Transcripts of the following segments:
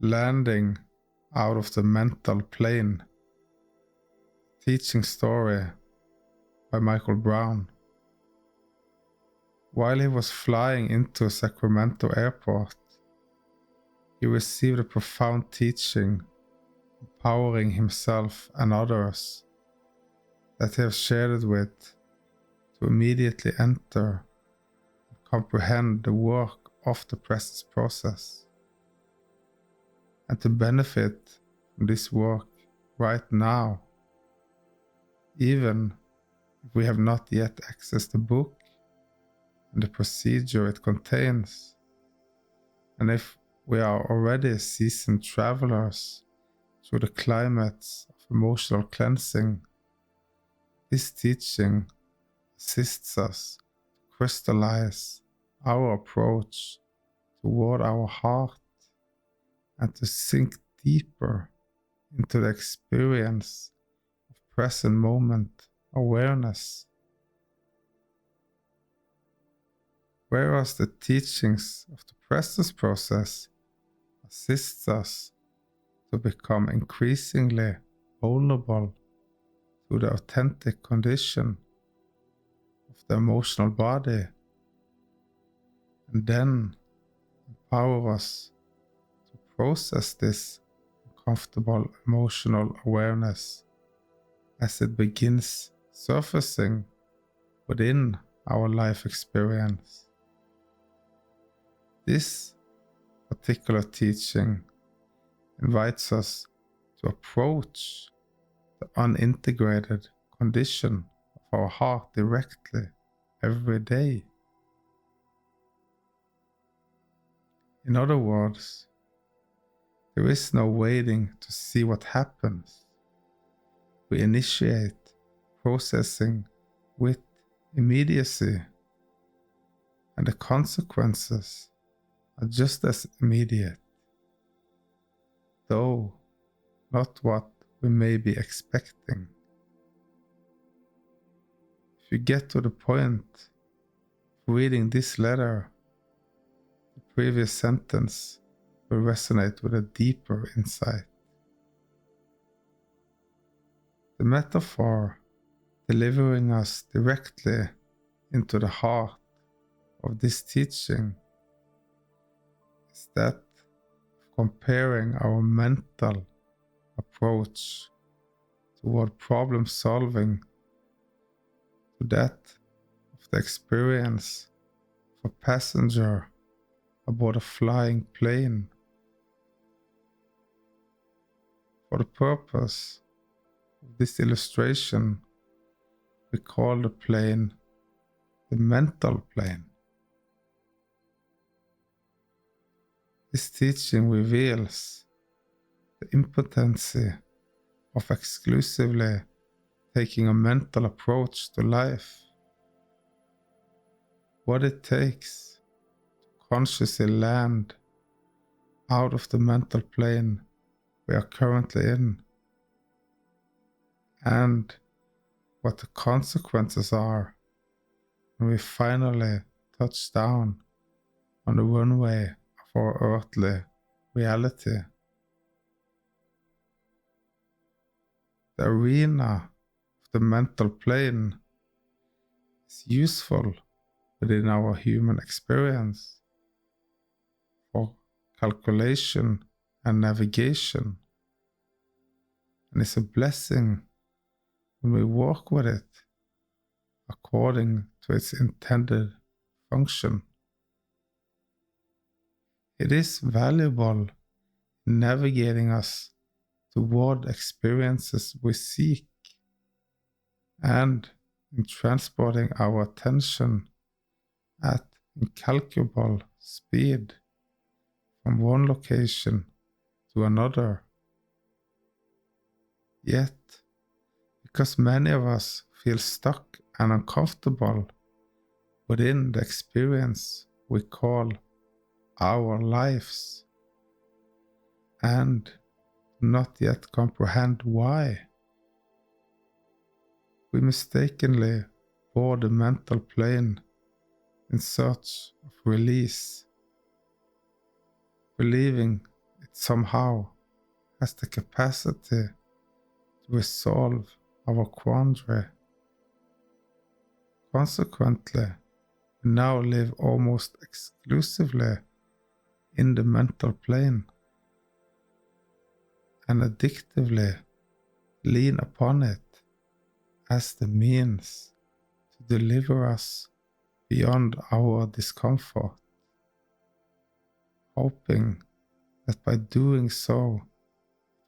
Landing out of the mental plane. Teaching story by Michael Brown. While he was flying into Sacramento Airport, he received a profound teaching, empowering himself and others that he has shared it with to immediately enter and comprehend the work of the process, and to benefit from this work right now, even if we have not yet accessed the book and the procedure it contains, and if we are already seasoned travelers through the climates of emotional cleansing. This teaching assists us to crystallize our approach toward our heart and to sink deeper into the experience of present moment awareness. Whereas the teachings of the presence process assists us to become increasingly vulnerable to the authentic condition of the emotional body, and then empower us to process this uncomfortable emotional awareness as it begins surfacing within our life experience. This particular teaching invites us to approach the unintegrated condition of our heart directly every day. In other words, there is no waiting to see what happens. We initiate processing with immediacy, and the consequences are just as immediate, though not what we may be expecting. If you get to the point of reading this letter, the previous sentence will resonate with a deeper insight. The metaphor delivering us directly into the heart of this teaching is that of comparing our mental approach toward problem solving to that of the experience of a passenger aboard a flying plane. For the purpose of this illustration, we call the plane the mental plane. This teaching reveals the impotency of exclusively taking a mental approach to life. What it takes to consciously land out of the mental plane we are currently in, and what the consequences are when we finally touch down on the runway of our earthly reality. The arena of the mental plane is useful within our human experience for calculation and navigation, and is a blessing when we work with it according to its intended function. It is valuable in navigating us toward experiences we seek, and in transporting our attention at incalculable speed from one location to another. Yet, because many of us feel stuck and uncomfortable within the experience we call our lives, and do not yet comprehend why, we mistakenly board the mental plane in search of release, believing it it somehow has the capacity to resolve our quandary. Consequently, we now live almost exclusively in the mental plane and addictively lean upon it as the means to deliver us beyond our discomfort, hoping that by doing so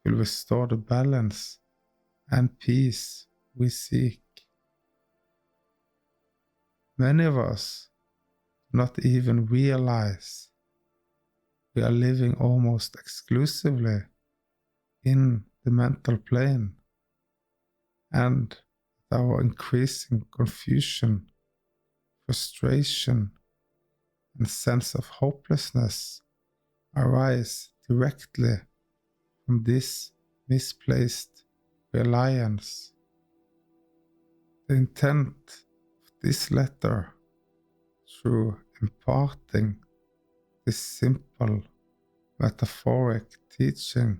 will restore the balance and peace we seek. Many of us do not even realize we are living almost exclusively in the mental plane, and our increasing confusion, frustration, and sense of hopelessness arise directly from this misplaced reliance. The intent of this letter, through imparting this simple metaphoric teaching,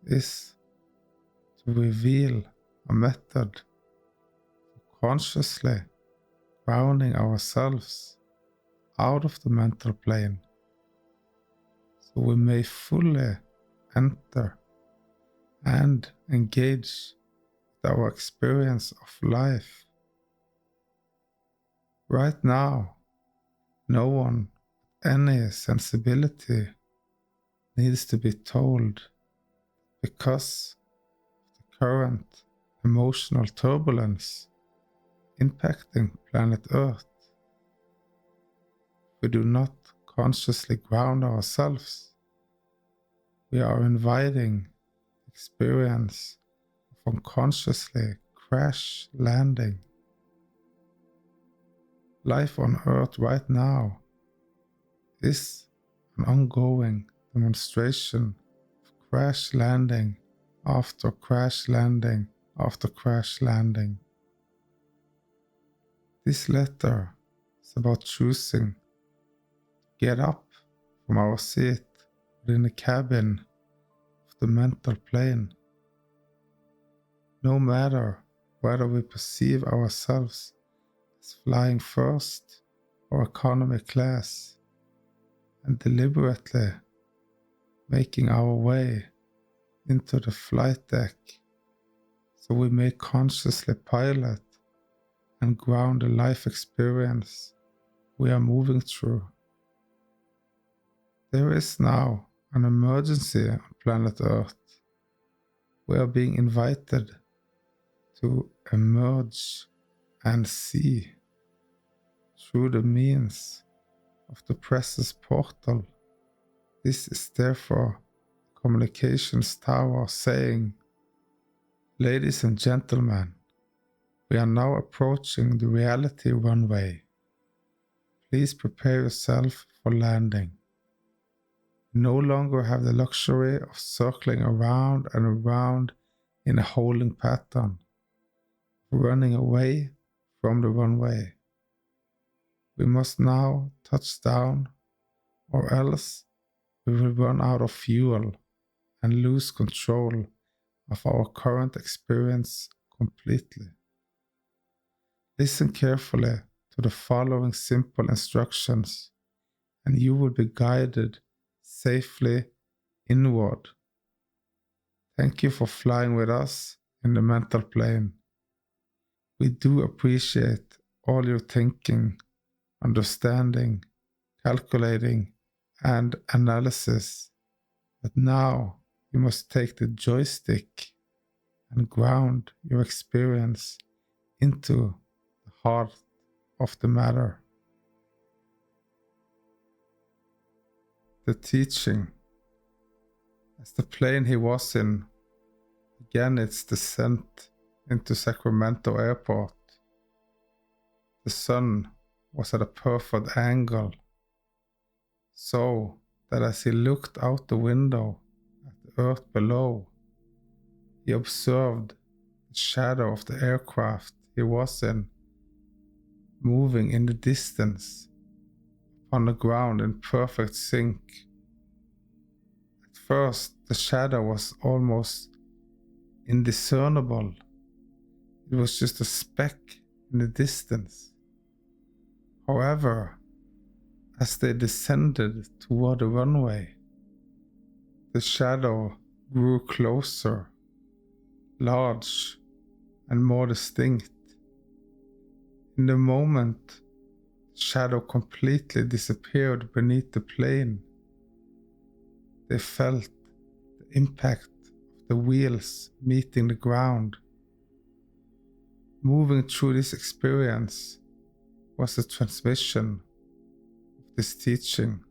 is to reveal a method for consciously grounding ourselves out of the mental plane, so we may fully enter and engage with our experience of life. Right now, no one with any sensibility needs to be told, because of the current emotional turbulence impacting planet Earth, we do not consciously ground ourselves. We are inviting the experience of unconsciously crash landing. Life on Earth right now is an ongoing demonstration of crash landing after crash landing after crash landing. This letter is about choosing to get up from our seat within the cabin of the mental plane, no matter whether we perceive ourselves as flying first or economy class, and deliberately making our way into the flight deck so we may consciously pilot and ground the life experience we are moving through. There is now an emergency on planet Earth. We are being invited to emerge and see through the means of the prosess portal. This is therefore a communications tower saying, "Ladies and gentlemen, we are now approaching the reality runway. Please prepare yourself for landing. You no longer have the luxury of circling around and around in a holding pattern, running away from the runway. We must now touch down, or else we will run out of fuel and lose control of our current experience completely. Listen carefully to the following simple instructions, and you will be guided safely inward. Thank you for flying with us in the mental plane. We do appreciate all your thinking, understanding, calculating, and analysis. But now you must take the joystick and ground your experience into the heart of the matter." The teaching, as the plane he was in began its descent into Sacramento Airport, the sun was at a perfect angle, so that as he looked out the window at the earth below, he observed the shadow of the aircraft he was in moving in the distance upon the ground in perfect sync. first, the shadow was almost indiscernible. It was just a speck in the distance. However, as they descended toward the runway, the shadow grew closer, large, and more distinct. In the moment, the shadow completely disappeared beneath the plane. They felt the impact of the wheels meeting the ground. Moving through this experience was the transmission of this teaching.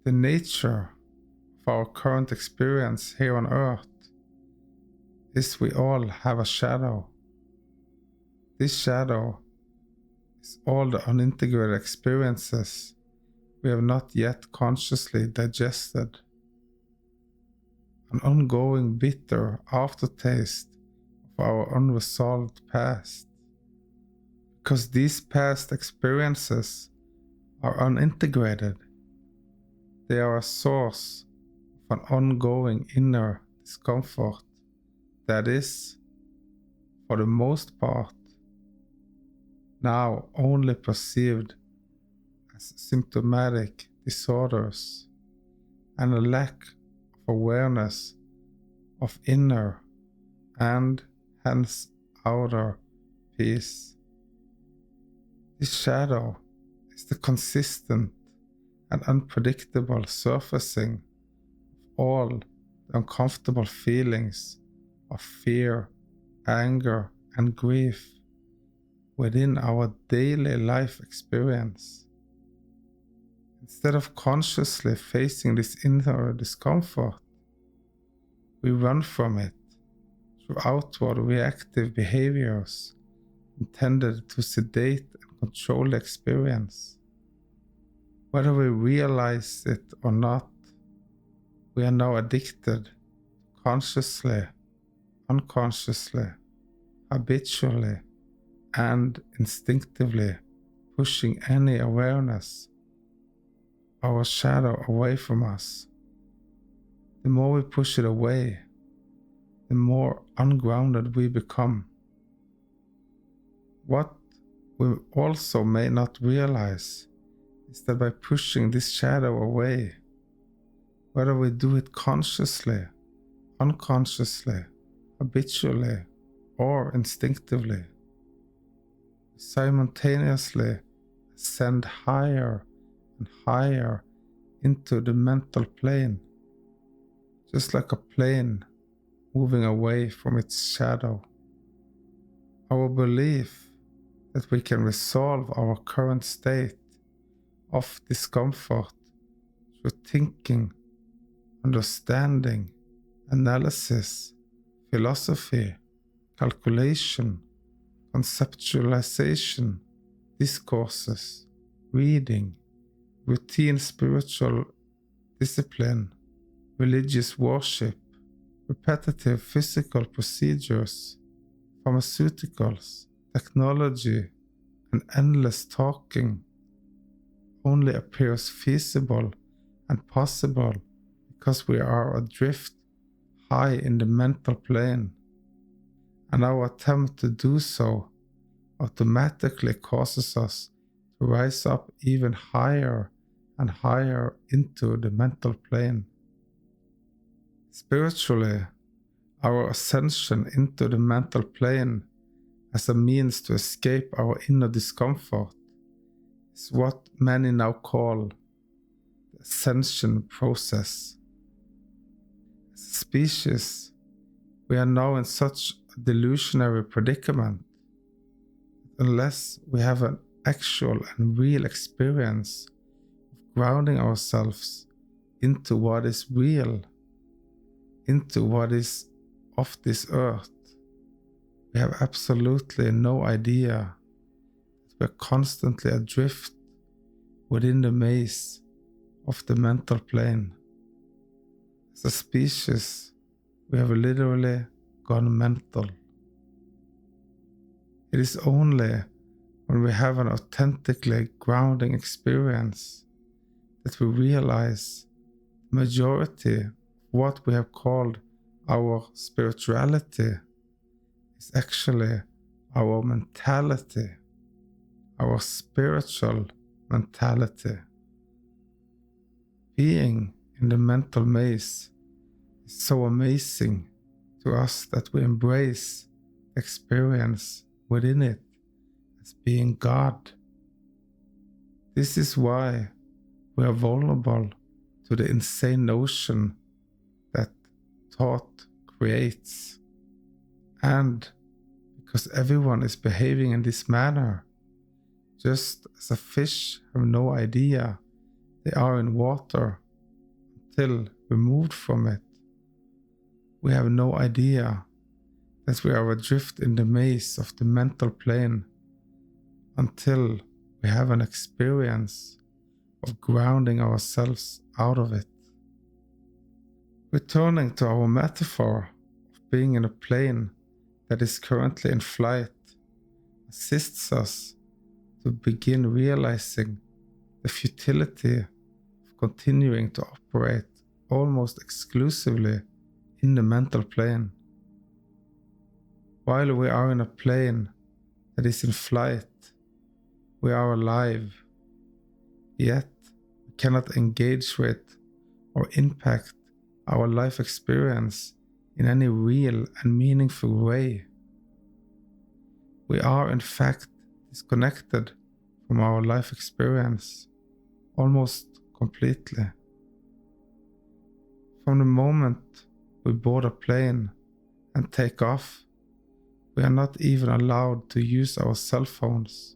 The nature of our current experience here on Earth is we all have a shadow. This shadow is all the unintegrated experiences we have not yet consciously digested. An ongoing bitter aftertaste of our unresolved past. Because these past experiences are unintegrated, they are a source of an ongoing inner discomfort that is, for the most part, now only perceived as symptomatic disorders and a lack of awareness of inner and hence outer peace. This shadow is the consistent and unpredictable surfacing of all the uncomfortable feelings of fear, anger, and grief within our daily life experience. Instead of consciously facing this inner discomfort, we run from it through outward reactive behaviors intended to sedate and control the experience. Whether we realize it or not, we are now addicted consciously, unconsciously, habitually, and instinctively pushing any awareness, our shadow, away from us. The more we push it away, the more ungrounded we become. What we also may not realize is that by pushing this shadow away, whether we do it consciously, unconsciously, habitually, or instinctively, we simultaneously ascend higher and higher into the mental plane, just like a plane moving away from its shadow. Our belief that we can resolve our current state of discomfort through thinking, understanding, analysis, philosophy, calculation, conceptualization, discourses, reading, routine spiritual discipline, religious worship, repetitive physical procedures, pharmaceuticals, technology, and endless talking only appears feasible and possible because we are adrift high in the mental plane, and our attempt to do so automatically causes us to rise up even higher and higher into the mental plane. Spiritually, our ascension into the mental plane as a means to escape our inner discomfort is what many now call the ascension process. As a species, we are now in such a delusionary predicament that unless we have an actual and real experience of grounding ourselves into what is real, into what is of this earth, we have absolutely no idea that we are constantly adrift within the maze of the mental plane. As a species, we have literally gone mental. It is only when we have an authentically grounding experience that we realize the majority of what we have called our spirituality is actually our mentality, our spiritual mentality. Being in the mental maze is so amazing to us that we embrace the experience within it as being God. This is why we are vulnerable to the insane notion that thought creates. And because everyone is behaving in this manner, just as a fish have no idea they are in water until removed from it, we have no idea that we are adrift in the maze of the mental plane until we have an experience of grounding ourselves out of it. Returning to our metaphor of being in a plane that is currently in flight assists us to begin realizing the futility of continuing to operate almost exclusively in the mental plane. While we are in a plane that is in flight, we are alive, yet we cannot engage with or impact our life experience in any real and meaningful way. We are in fact disconnected from our life experience almost completely. From the moment we board a plane and take off, we are not even allowed to use our cell phones.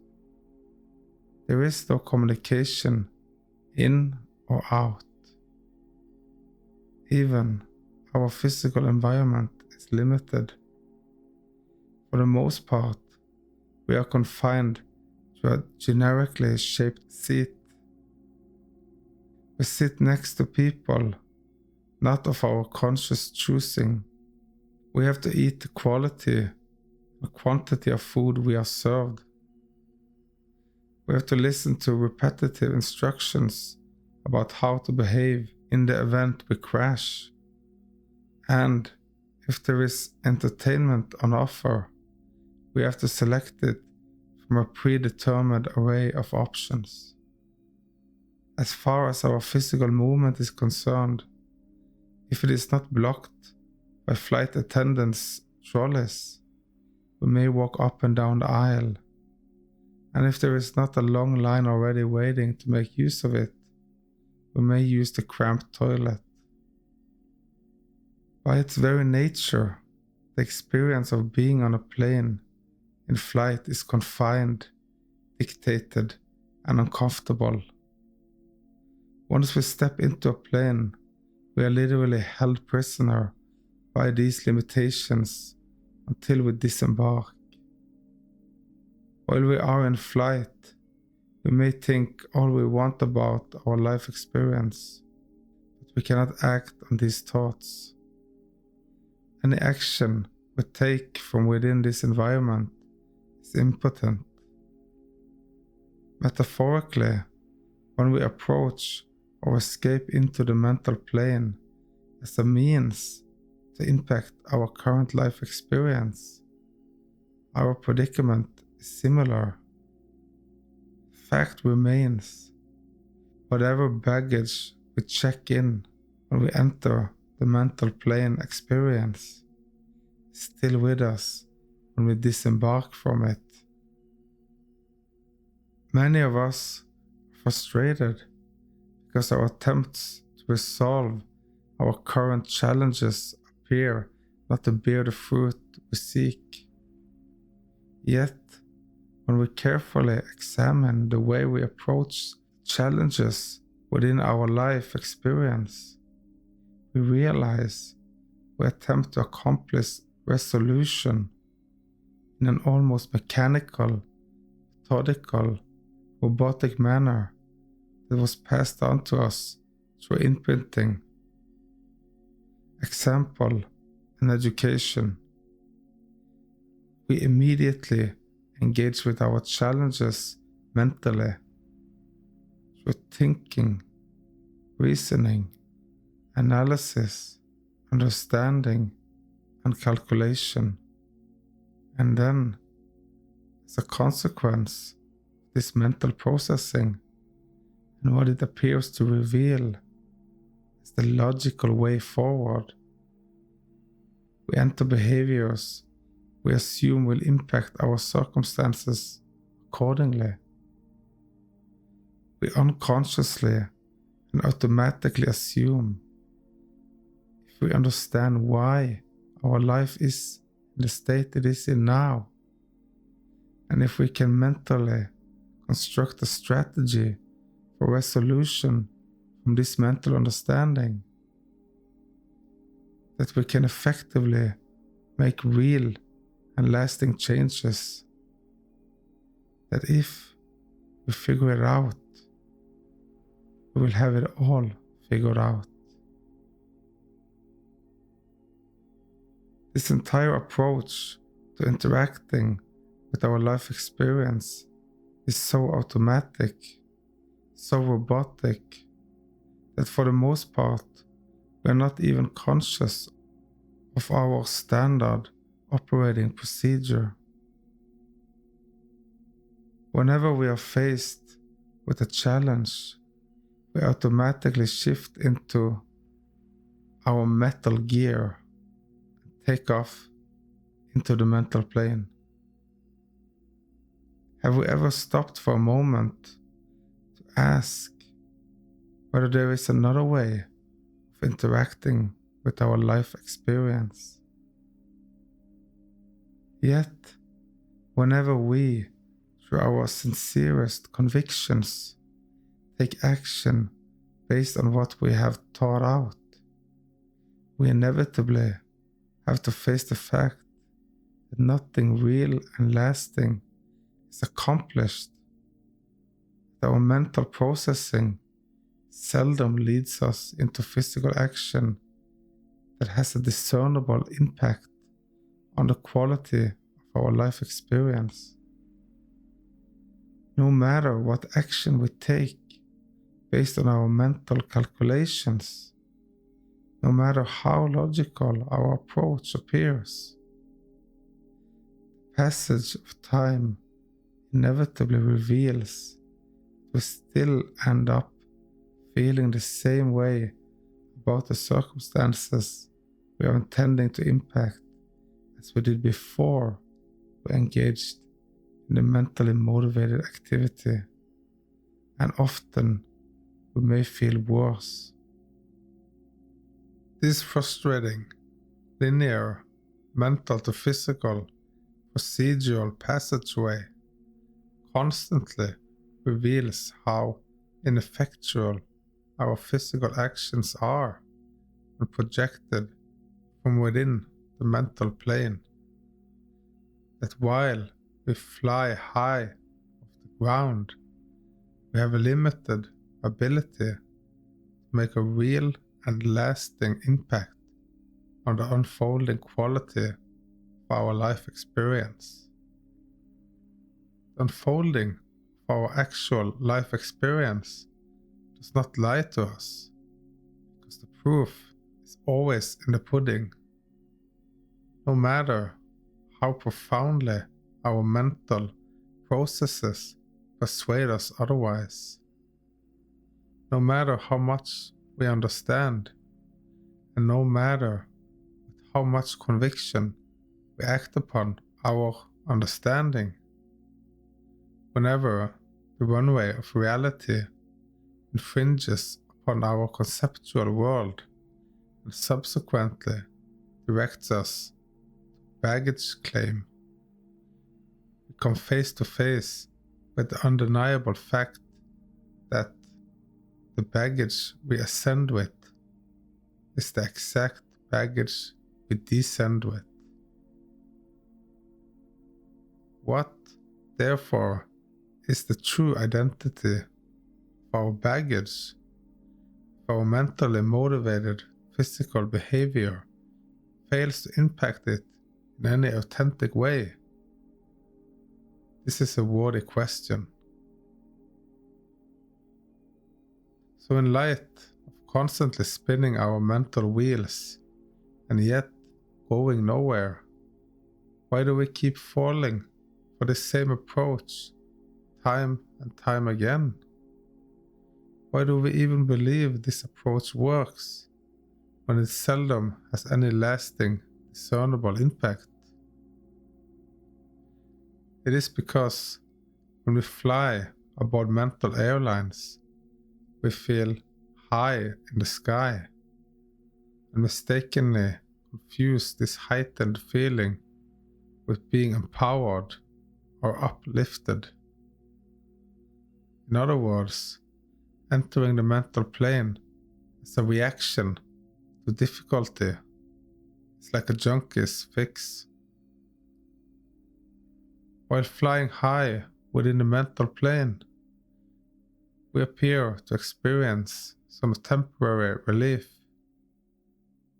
There is no communication in or out. Even our physical environment is limited. For the most part, we are confined to a generically shaped seat. We sit next to people not of our conscious choosing. We have to eat the quality and quantity of food we are served. We have to listen to repetitive instructions about how to behave in the event we crash. And if there is entertainment on offer, we have to select it from a predetermined array of options. As far as our physical movement is concerned, if it is not blocked by flight attendants' trolleys, we may walk up and down the aisle. And if there is not a long line already waiting to make use of it, we may use the cramped toilet. By its very nature, the experience of being on a plane in flight is confined, dictated, and uncomfortable. Once we step into a plane, we are literally held prisoner by these limitations until we disembark. While we are in flight, we may think all we want about our life experience, but we cannot act on these thoughts. Any action we take from within this environment is impotent. Metaphorically, when we approach or escape into the mental plane as a means to impact our current life experience, our predicament is similar. Fact remains, whatever baggage we check in when we enter the mental plane experience is still with us when we disembark from it. Many of us are frustrated because our attempts to resolve our current challenges appear not to bear the fruit we seek. Yet, when we carefully examine the way we approach challenges within our life experience, we realize we attempt to accomplish resolution in an almost mechanical, methodical, robotic manner that was passed on to us through imprinting. Example, in education. We immediately engage with our challenges mentally through thinking, reasoning, analysis, understanding, and calculation. And then, as a consequence of this mental processing and what it appears to reveal as the logical way forward, we enter behaviors we assume will impact our circumstances accordingly. We unconsciously and automatically assume, if we understand why our life is in the state it is in now, and if we can mentally construct a strategy for resolution from this mental understanding, that we can effectively make real and lasting changes. That if we figure it out, we will have it all figured out. This entire approach to interacting with our life experience is so automatic, so robotic, that for the most part, we are not even conscious of our standard operating procedure. Whenever we are faced with a challenge, we automatically shift into our metal gear and take off into the mental plane. Have we ever stopped for a moment to ask whether there is another way of interacting with our life experience? Yet, whenever we, through our sincerest convictions, take action based on what we have thought out, we inevitably have to face the fact that nothing real and lasting is accomplished. That our mental processing seldom leads us into physical action that has a discernible impact on the quality of our life experience. No matter what action we take based on our mental calculations, no matter how logical our approach appears, the passage of time inevitably reveals we still end up feeling the same way about the circumstances we are intending to impact as we did before we engaged in the mentally motivated activity, and often we may feel worse. This frustrating, linear, mental to physical, procedural passageway constantly reveals how ineffectual our physical actions are when projected from within the mental plane. That while we fly high off the ground, we have a limited ability to make a real and lasting impact on the unfolding quality of our life experience. The unfolding of our actual life experience does not lie to us, because the proof is always in the pudding. No matter how profoundly our mental processes persuade us otherwise, no matter how much we understand, and no matter with how much conviction we act upon our understanding, whenever the runway of reality infringes upon our conceptual world and subsequently directs us to baggage claim, we come face to face with the undeniable fact that the baggage we ascend with is the exact baggage we descend with. What, therefore, is the true identity of our baggage, if our mentally motivated physical behavior fails to impact it in any authentic way? This is a worthy question. So in light of constantly spinning our mental wheels and yet going nowhere? Why do we keep falling for the same approach time and time again? Why do we even believe this approach works when it seldom has any lasting, discernible impact? It is because when we fly aboard mental airlines, we feel high in the sky and mistakenly confuse this heightened feeling with being empowered or uplifted. In other words, entering the mental plane is a reaction to difficulty. It's like a junkie's fix. While flying high within the mental plane, we appear to experience some temporary relief.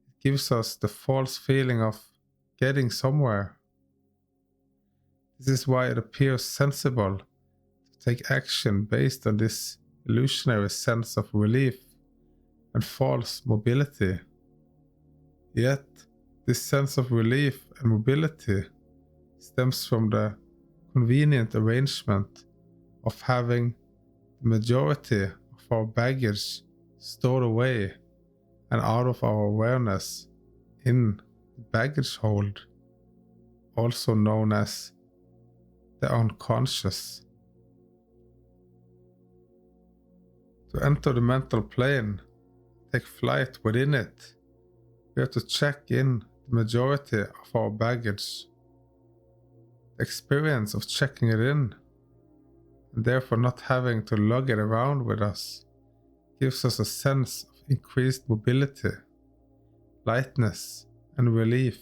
It gives us the false feeling of getting somewhere. This is why it appears sensible to take action based on this illusionary sense of relief and false mobility. Yet, this sense of relief and mobility stems from the convenient arrangement of having the majority of our baggage stored away and out of our awareness in the baggage hold, also known as the unconscious. To enter the mental plane, take flight within it, we have to check in the majority of our baggage. The experience of checking it in, and therefore not having to lug it around with us, gives us a sense of increased mobility, lightness, and relief.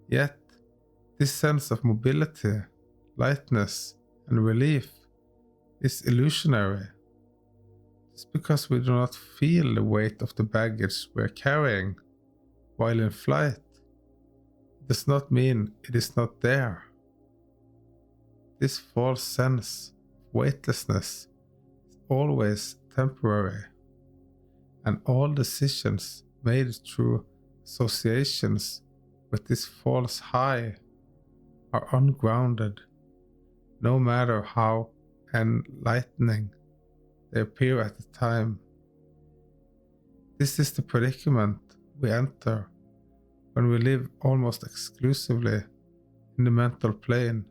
Yet, this sense of mobility, lightness, and relief is illusionary. Just because we do not feel the weight of the baggage we are carrying while in flight, it does not mean it is not there. This false sense of weightlessness is always temporary, and all decisions made through associations with this false high are ungrounded, no matter how enlightening they appear at the time. This is the predicament we enter when we live almost exclusively in the mental plane.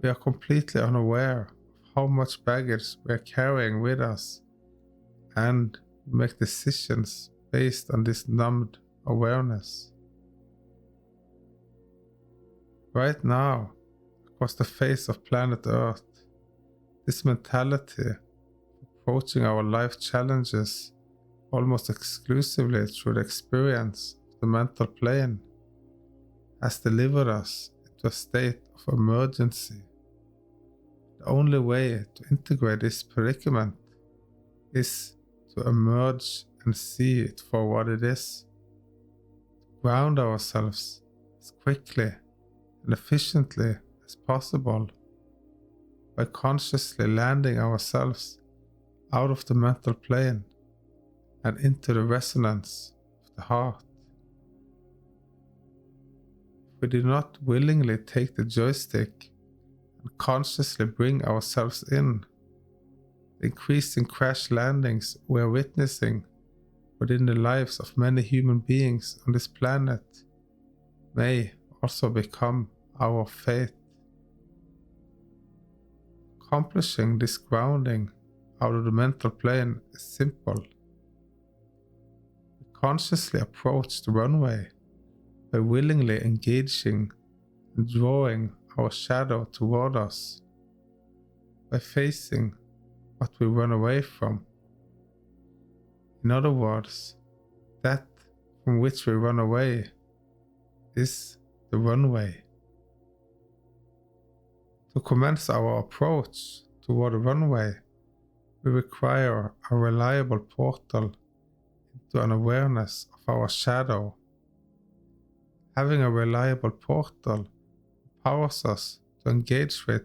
We are completely unaware of how much baggage we are carrying with us, and make decisions based on this numbed awareness. Right now, across the face of planet Earth, this mentality of approaching our life challenges almost exclusively through the experience of the mental plane has delivered us into a state of emergency. The only way to integrate this predicament is to emerge and see it for what it is. To ground ourselves as quickly and efficiently as possible by consciously landing ourselves out of the mental plane and into the resonance of the heart. If we do not willingly take the joystick and consciously bring ourselves in, the increasing crash landings we are witnessing within the lives of many human beings on this planet may also become our fate. Accomplishing this grounding out of the mental plane is simple. We consciously approach the runway by willingly engaging and drawing our shadow toward us, by facing what we run away from. In other words, that from which we run away is the runway. To commence our approach toward the runway, we require a reliable portal into an awareness of our shadow. Having a reliable portal empowers us to engage with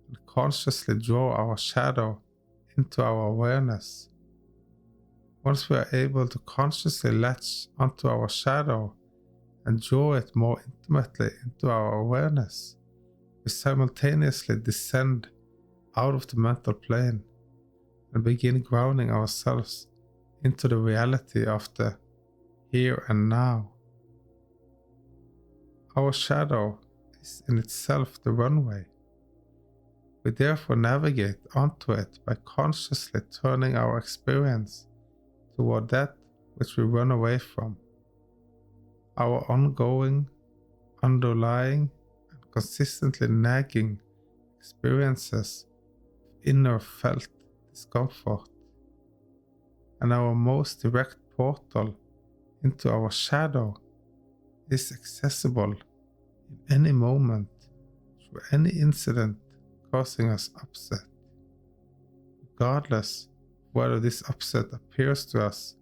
and consciously draw our shadow into our awareness. Once we are able to consciously latch onto our shadow and draw it more intimately into our awareness, we simultaneously descend out of the mental plane and begin grounding ourselves into the reality of the here and now. Our shadow is in itself the runway. We therefore navigate onto it by consciously turning our experience toward that which we run away from. Our ongoing, underlying, and consistently nagging experiences of inner felt discomfort, and our most direct portal into our shadow is accessible in any moment through any incident causing us upset, regardless of whether this upset appears to us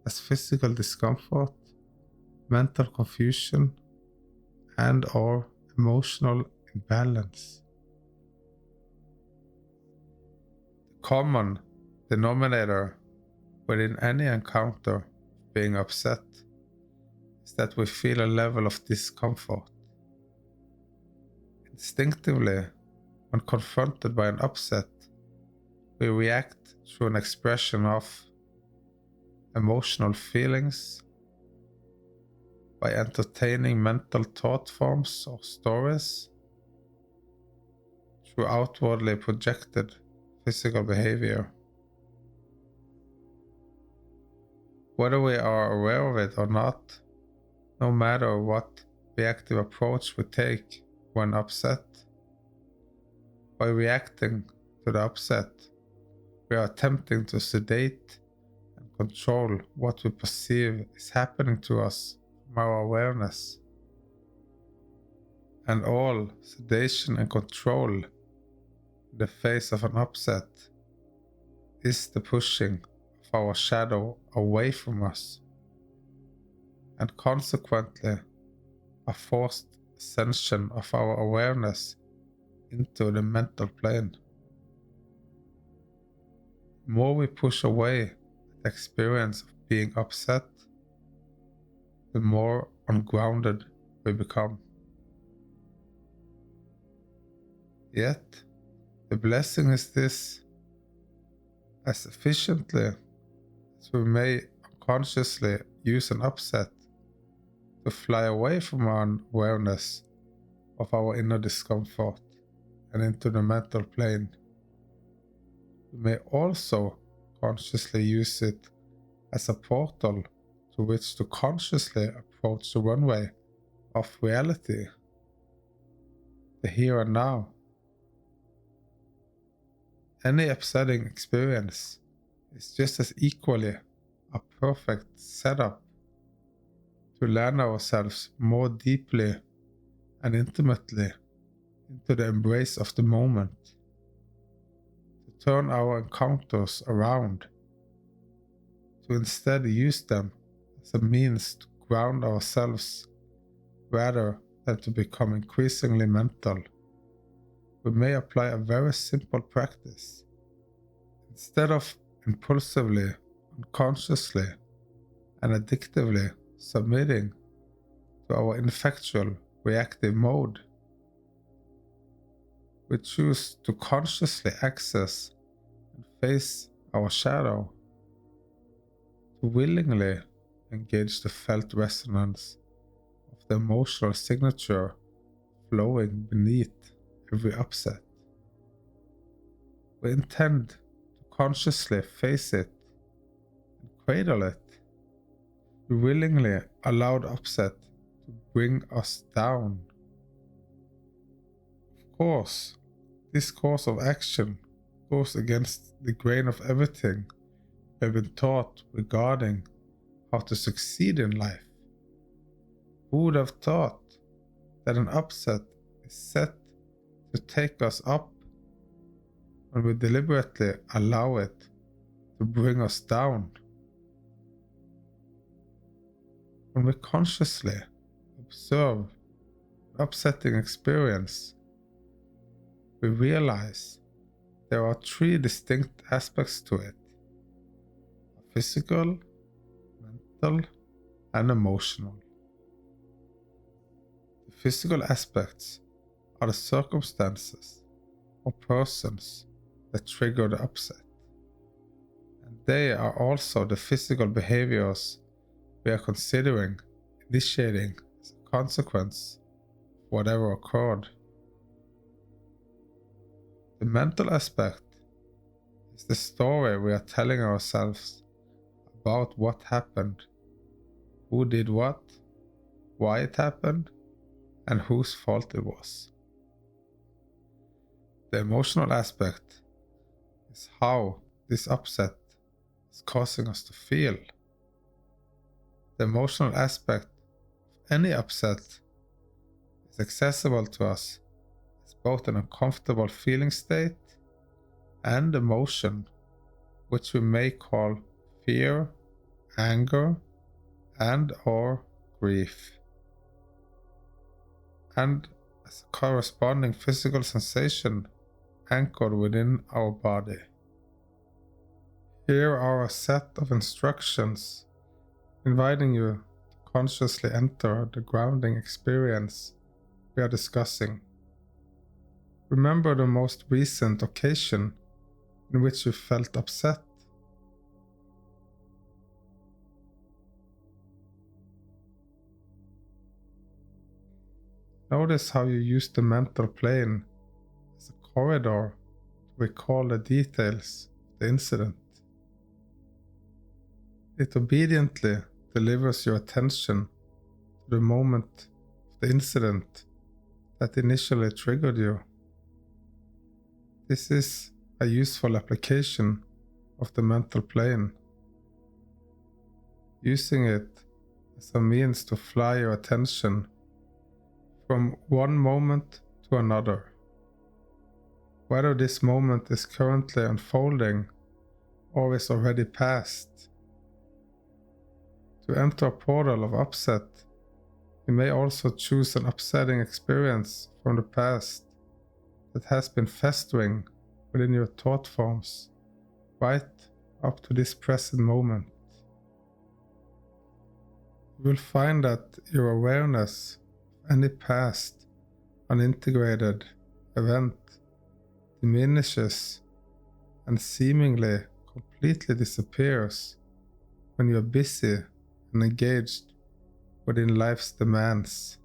as physical discomfort, mental confusion, and/or emotional imbalance. The common denominator within any encounter of being upset is that we feel a level of discomfort. Instinctively, when confronted by an upset, we react through an expression of emotional feelings, by entertaining mental thought forms or stories, through outwardly projected physical behavior. Whether we are aware of it or not, no matter what reactive approach we take when upset, by reacting to the upset, we are attempting to sedate and control what we perceive is happening to us from our awareness. And all sedation and control in the face of an upset is the pushing of our shadow away from us, and consequently a forced ascension of our awareness into the mental plane. The more we push away the experience of being upset, the more ungrounded we become. Yet, the blessing is this: as efficiently as we may unconsciously use an upset to fly away from our awareness of our inner discomfort and into the mental plane, we may also consciously use it as a portal to which to consciously approach the runway of reality, the here and now. Any upsetting experience is just as equally a perfect setup to land ourselves more deeply and intimately into the embrace of the moment, to turn our encounters around, to instead use them as a means to ground ourselves rather than to become increasingly mental. We may apply a very simple practice. Instead of impulsively, unconsciously, and addictively submitting to our ineffectual reactive mode, we choose to consciously access and face our shadow, to willingly engage the felt resonance of the emotional signature flowing beneath every upset. We intend to consciously face it and cradle it. We willingly allow the upset to bring us down. Of course, this course of action goes against the grain of everything we have been taught regarding how to succeed in life. Who would have thought that an upset is set to take us up when we deliberately allow it to bring us down? When we consciously observe an upsetting experience, we realize there are three distinct aspects to it: a physical, mental, and emotional. The physical aspects are the circumstances or persons that trigger the upset. And they are also the physical behaviors we are considering initiating as a consequence of whatever occurred. The mental aspect is the story we are telling ourselves about what happened, who did what, why it happened, and whose fault it was. The emotional aspect is how this upset is causing us to feel. The emotional aspect of any upset is accessible to us as both an uncomfortable feeling state and emotion, which we may call fear, anger, and/or grief, and as a corresponding physical sensation anchored within our body. Here are a set of instructions inviting you to consciously enter the grounding experience we are discussing. Remember the most recent occasion in which you felt upset. Notice how you use the mental plane as a corridor to recall the details of the incident. It obediently delivers your attention to the moment of the incident that initially triggered you. This is a useful application of the mental plane, using it as a means to fly your attention from one moment to another, whether this moment is currently unfolding or is already past. To enter a portal of upset, you may also choose an upsetting experience from the past that has been festering within your thought forms right up to this present moment. You will find that your awareness of any past unintegrated event diminishes and seemingly completely disappears when you are busy and engaged within life's demands,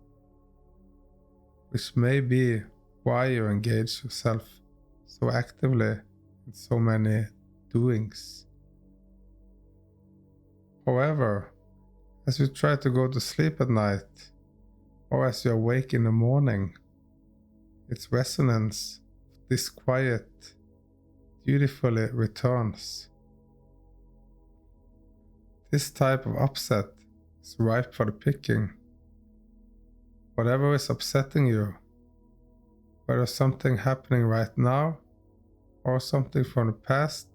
which may be why you engage yourself so actively in so many doings. However, as you try to go to sleep at night, or as you awake in the morning, its resonance of this quiet dutifully returns. This type of upset is ripe for the picking. Whatever is upsetting you, whether something happening right now or something from the past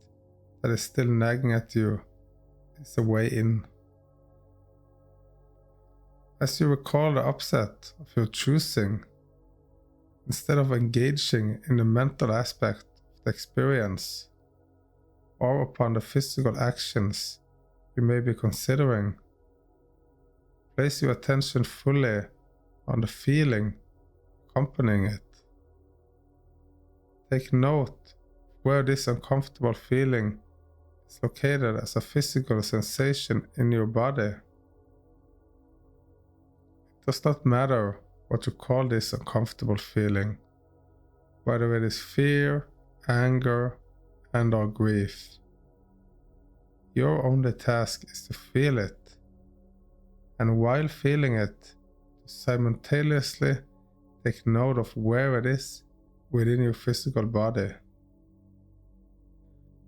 that is still nagging at you, is a way in. As you recall the upset of your choosing, instead of engaging in the mental aspect of the experience or upon the physical actions you may be considering, place your attention fully on the feeling accompanying it. Take note of where this uncomfortable feeling is located as a physical sensation in your body. It does not matter what you call this uncomfortable feeling, whether it is fear, anger, and/or grief. Your only task is to feel it, and while feeling it, to simultaneously take note of where it is within your physical body.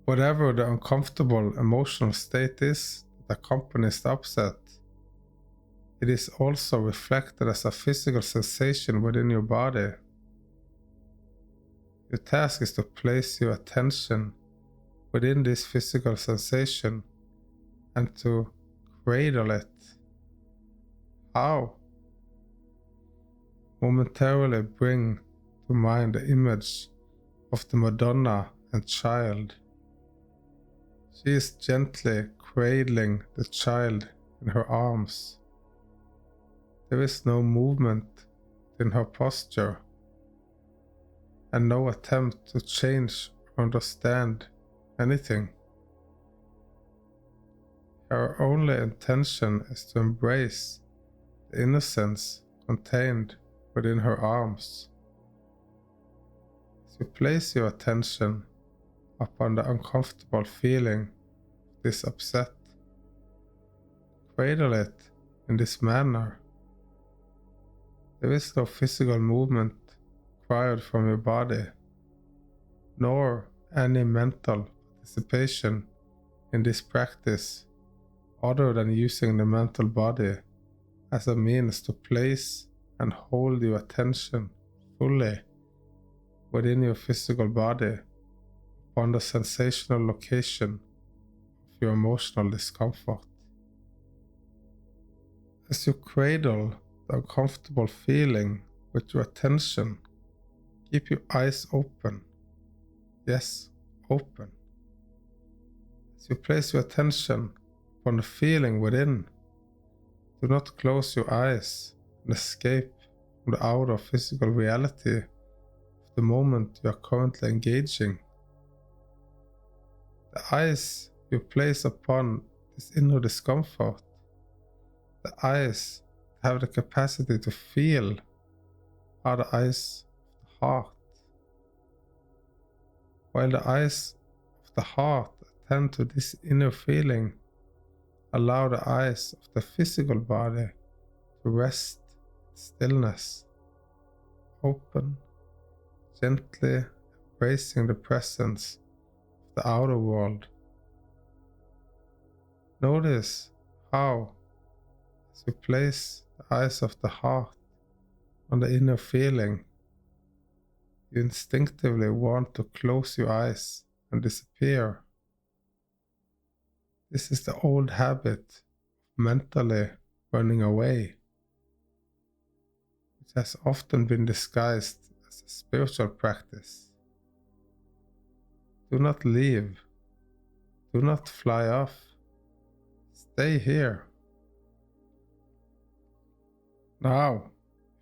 Whatever the uncomfortable emotional state is that accompanies the upset, it is also reflected as a physical sensation within your body. Your task is to place your attention within this physical sensation and to cradle it. How? Momentarily bring to mind the image of the Madonna and Child. She is gently cradling the child in her arms. There is no movement in her posture, and no attempt to change or understand anything. Her only intention is to embrace the innocence contained within her arms. As you place your attention upon the uncomfortable feeling of this upset, cradle it in this manner. There is no physical movement required from your body, nor any mental participation in this practice other than using the mental body as a means to place and hold your attention fully within your physical body upon the sensational location of your emotional discomfort. As you cradle the uncomfortable feeling with your attention, keep your eyes open. Yes, open. As you place your attention upon the feeling within, do not close your eyes and escape from the outer physical reality of the moment you are currently engaging. The eyes you place upon this inner discomfort, the eyes that have the capacity to feel, are the eyes of the heart. While the eyes of the heart attend to this inner feeling, allow the eyes of the physical body to rest in stillness, open, gently embracing the presence of the outer world. Notice how, as you place the eyes of the heart on the inner feeling, you instinctively want to close your eyes and disappear. This is the old habit of mentally running away, which has often been disguised as a spiritual practice. Do not leave. Do not fly off. Stay here. Now,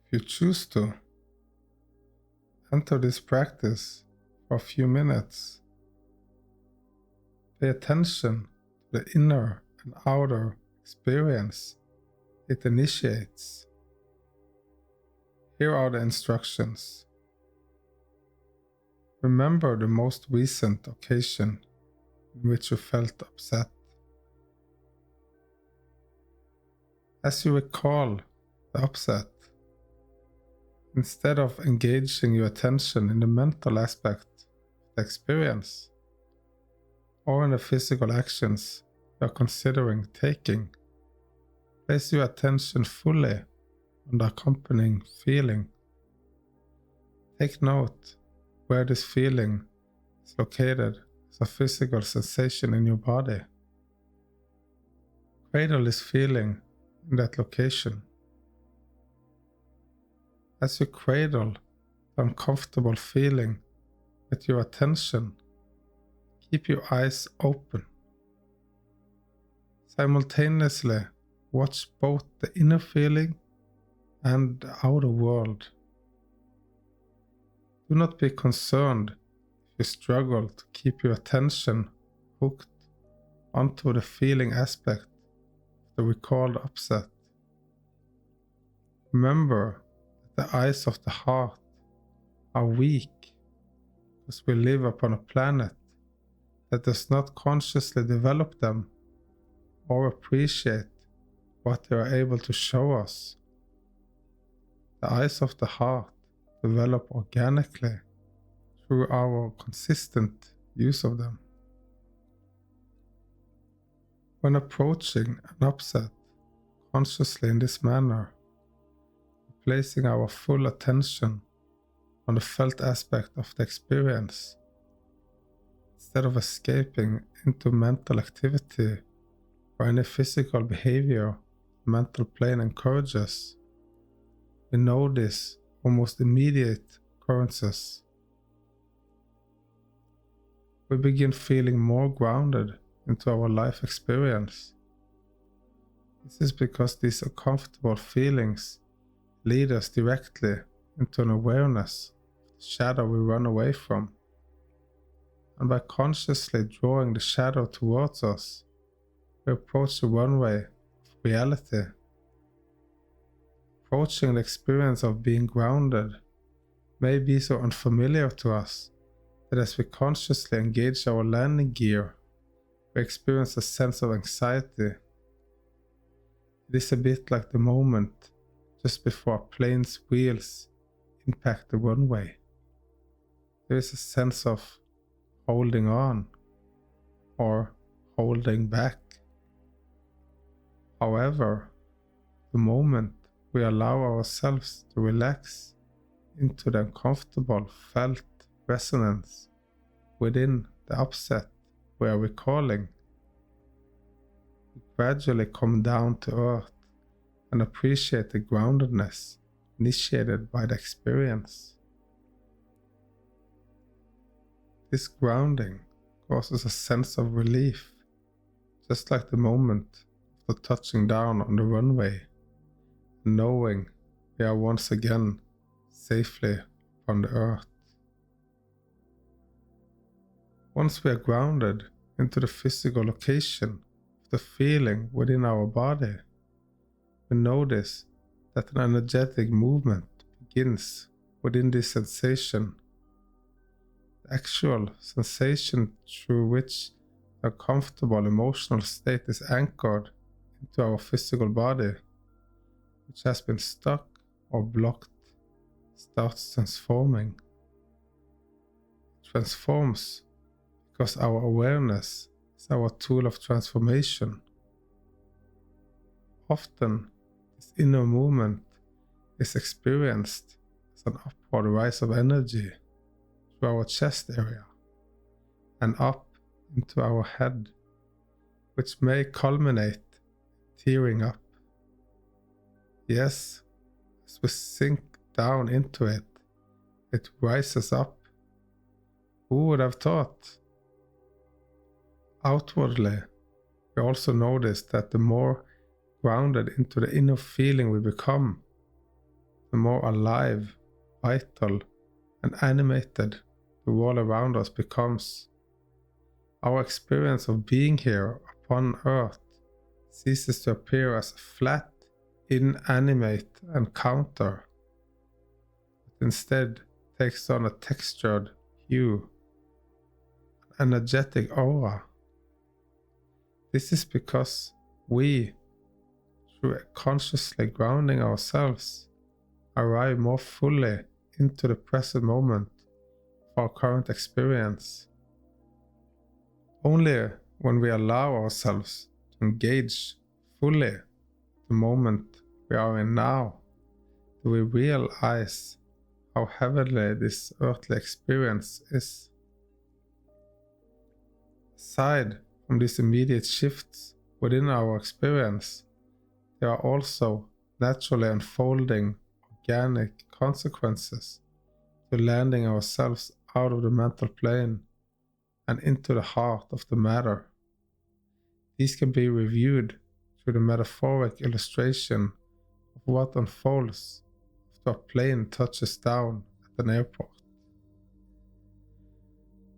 if you choose to, enter this practice for a few minutes. Pay attention to the inner and outer experience it initiates. Here are the instructions. Remember the most recent occasion in which you felt upset. As you recall the upset, instead of engaging your attention in the mental aspect of the experience or in the physical actions you are considering taking, place your attention fully on the accompanying feeling. Take note where this feeling is located as a physical sensation in your body. Cradle this feeling in that location. As you cradle the uncomfortable feeling with your attention, keep your eyes open. Simultaneously, watch both the inner feeling and the outer world. Do not be concerned if you struggle to keep your attention hooked onto the feeling aspect of the recalled upset. Remember that the eyes of the heart are weak because we live upon a planet that does not consciously develop them or appreciate what they are able to show us. The eyes of the heart develop organically through our consistent use of them. When approaching an upset consciously in this manner, placing our full attention on the felt aspect of the experience, instead of escaping into mental activity or any physical behavior the mental plane encourages, we notice almost immediate occurrences. We begin feeling more grounded into our life experience. This is because these uncomfortable feelings lead us directly into an awareness of the shadow we run away from. And by consciously drawing the shadow towards us, we approach the runway of reality. Approaching the experience of being grounded may be so unfamiliar to us that as we consciously engage our landing gear, we experience a sense of anxiety. It is a bit like the moment just before a plane's wheels impact the runway. There is a sense of holding on or holding back. However, the moment we allow ourselves to relax into the uncomfortable felt resonance within the upset we are recalling, we gradually come down to earth and appreciate the groundedness initiated by the experience. This grounding causes a sense of relief, just like the moment of the touching down on the runway, and knowing we are once again safely upon the earth. Once we are grounded into the physical location of the feeling within our body, we notice that an energetic movement begins within this sensation. The actual sensation through which the comfortable emotional state is anchored into our physical body, which has been stuck or blocked, starts transforming. It transforms because our awareness is our tool of transformation. Often, this inner movement is experienced as an upward rise of energy through our chest area and up into our head, which may culminate tearing up. Yes, as we sink down into it, it rises up. Who would have thought? Outwardly, we also notice that the more grounded into the inner feeling we become, the more alive, vital, and animated the world around us becomes. Our experience of being here upon Earth ceases to appear as a flat, inanimate encounter, but instead takes on a textured hue, an energetic aura. This is because we, through consciously grounding ourselves, arrive more fully into the present moment of our current experience. Only when we allow ourselves to engage fully the moment we are in now do we realize how heavenly this earthly experience is. Aside from these immediate shifts within our experience, there are also naturally unfolding organic consequences to landing ourselves out of the mental plane and into the heart of the matter. These can be reviewed through the metaphoric illustration of what unfolds after a plane touches down at an airport.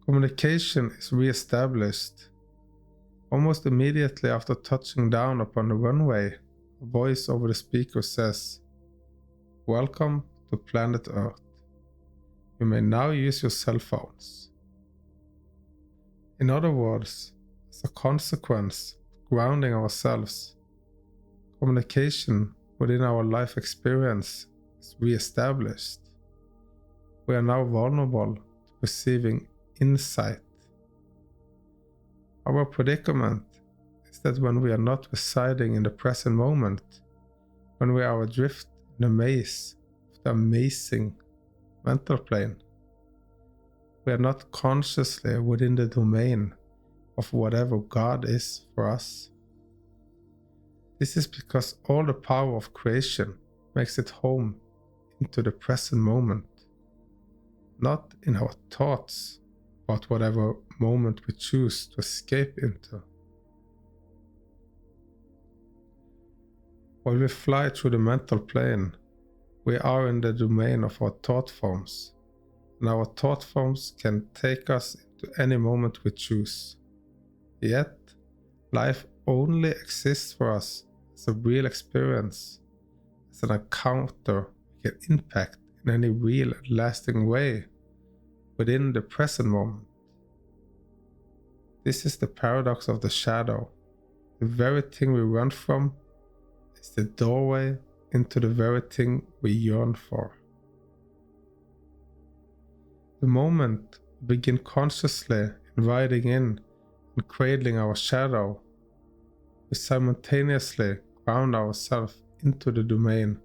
Communication is re-established. Almost immediately after touching down upon the runway, a voice over the speaker says, "Welcome to planet Earth. You may now use your cell phones." In other words, as a consequence of grounding ourselves, communication within our life experience is re-established. We are now vulnerable to receiving insight. Our predicament is that when we are not residing in the present moment, when we are adrift in a maze of the amazing mental plane, we are not consciously within the domain of whatever God is for us. This is because all the power of creation makes it home into the present moment, not in our thoughts about whatever moment we choose to escape into. While we fly through the mental plane, we are in the domain of our thought forms, and our thought forms can take us into any moment we choose. Yet, life only exists for us as a real experience, as an encounter we can impact in any real and lasting way within the present moment. This is the paradox of the shadow. The very thing we run from is the doorway into the very thing we yearn for. The moment we begin consciously inviting in and cradling our shadow, we simultaneously ground ourselves into the domain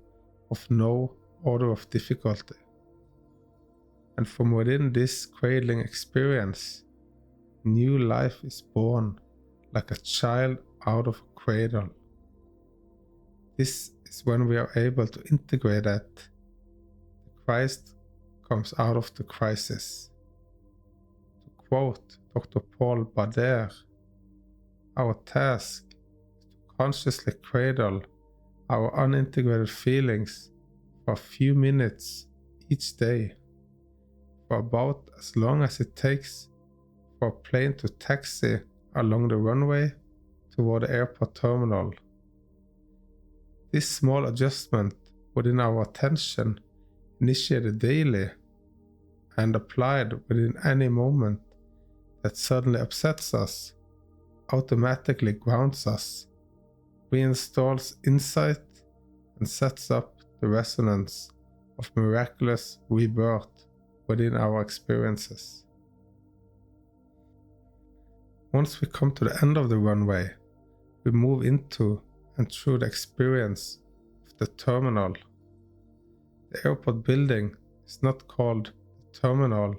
of no order of difficulty. And from within this cradling experience, new life is born like a child out of a cradle. This is when we are able to integrate that the Christ comes out of the crisis. To quote Dr. Paul Bader, our task is to consciously cradle our unintegrated feelings for a few minutes each day, for about as long as it takes for a plane to taxi along the runway toward the airport terminal. This small adjustment within our attention, initiated daily and applied within any moment that suddenly upsets us, automatically grounds us, reinstalls insight, and sets up the resonance of miraculous rebirth within our experiences. Once we come to the end of the runway, we move into and through the experience of the terminal. The airport building is not called the terminal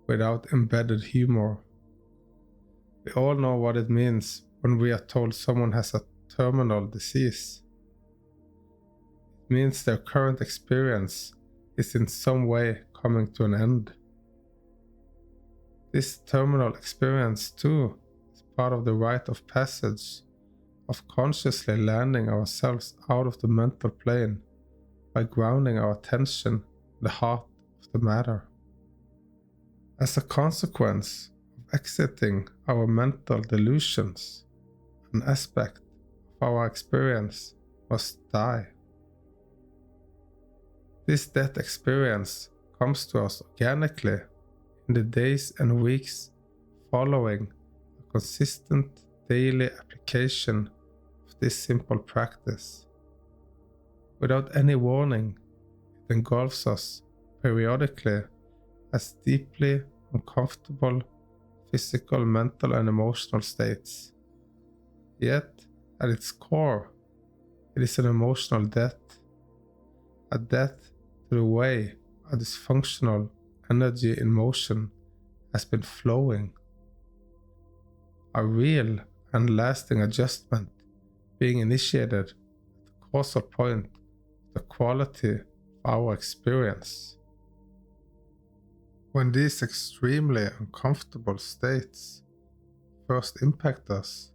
without embedded humor. We all know what it means when we are told someone has a terminal disease. It means their current experience is in some way coming to an end. This terminal experience too is part of the rite of passage of consciously landing ourselves out of the mental plane by grounding our attention in the heart of the matter. As a consequence of exiting our mental delusions, an aspect of our experience must die. This death experience comes to us organically in the days and weeks following a consistent daily application of this simple practice. Without any warning, it engulfs us periodically as deeply uncomfortable physical, mental, and emotional states. Yet, at its core, it is an emotional death, a death to the way a dysfunctional energy in motion has been flowing. A real and lasting adjustment being initiated at the causal point of the quality of our experience. When these extremely uncomfortable states first impact us,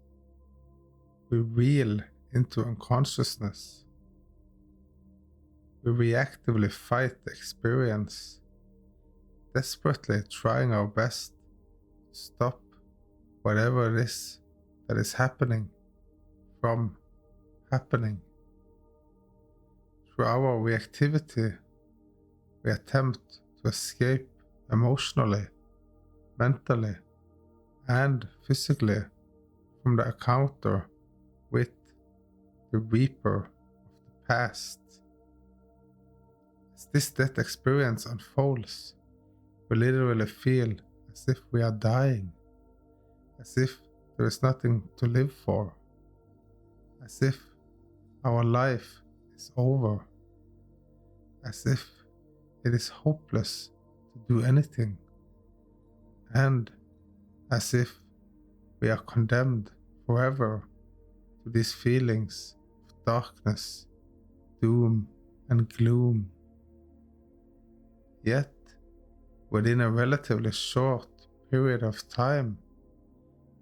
we reel into unconsciousness. We reactively fight the experience, desperately trying our best to stop whatever it is that is happening from happening. Through our reactivity, we attempt to escape emotionally, mentally, and physically from the encounter with the reaper of the past. As this death experience unfolds, we literally feel as if we are dying, as if there is nothing to live for, as if our life is over, as if it is hopeless to do anything, and as if we are condemned forever to these feelings of darkness, doom, and gloom. Yet, within a relatively short period of time,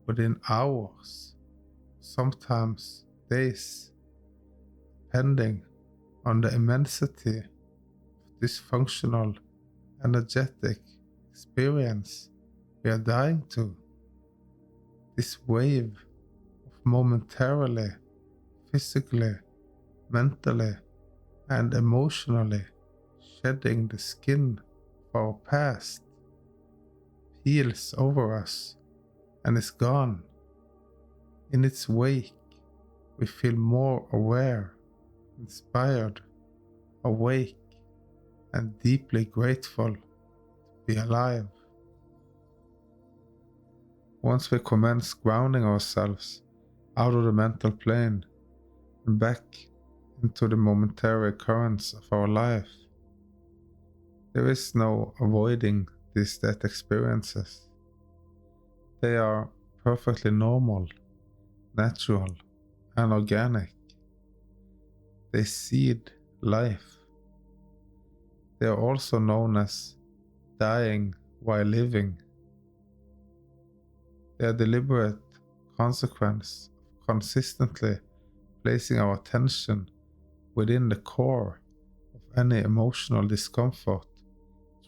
within hours, sometimes days, depending on the immensity of dysfunctional, energetic experience we are dying to. This wave of momentarily, physically, mentally, and emotionally shedding the skin of our past heals over us and is gone. In its wake, we feel more aware, inspired, awake, and deeply grateful to be alive. Once we commence grounding ourselves out of the mental plane and back into the momentary occurrence of our life, there is no avoiding these death experiences. They are perfectly normal, natural, and organic. They seed life. They are also known as dying while living. They are deliberate consequence of consistently placing our attention within the core of any emotional discomfort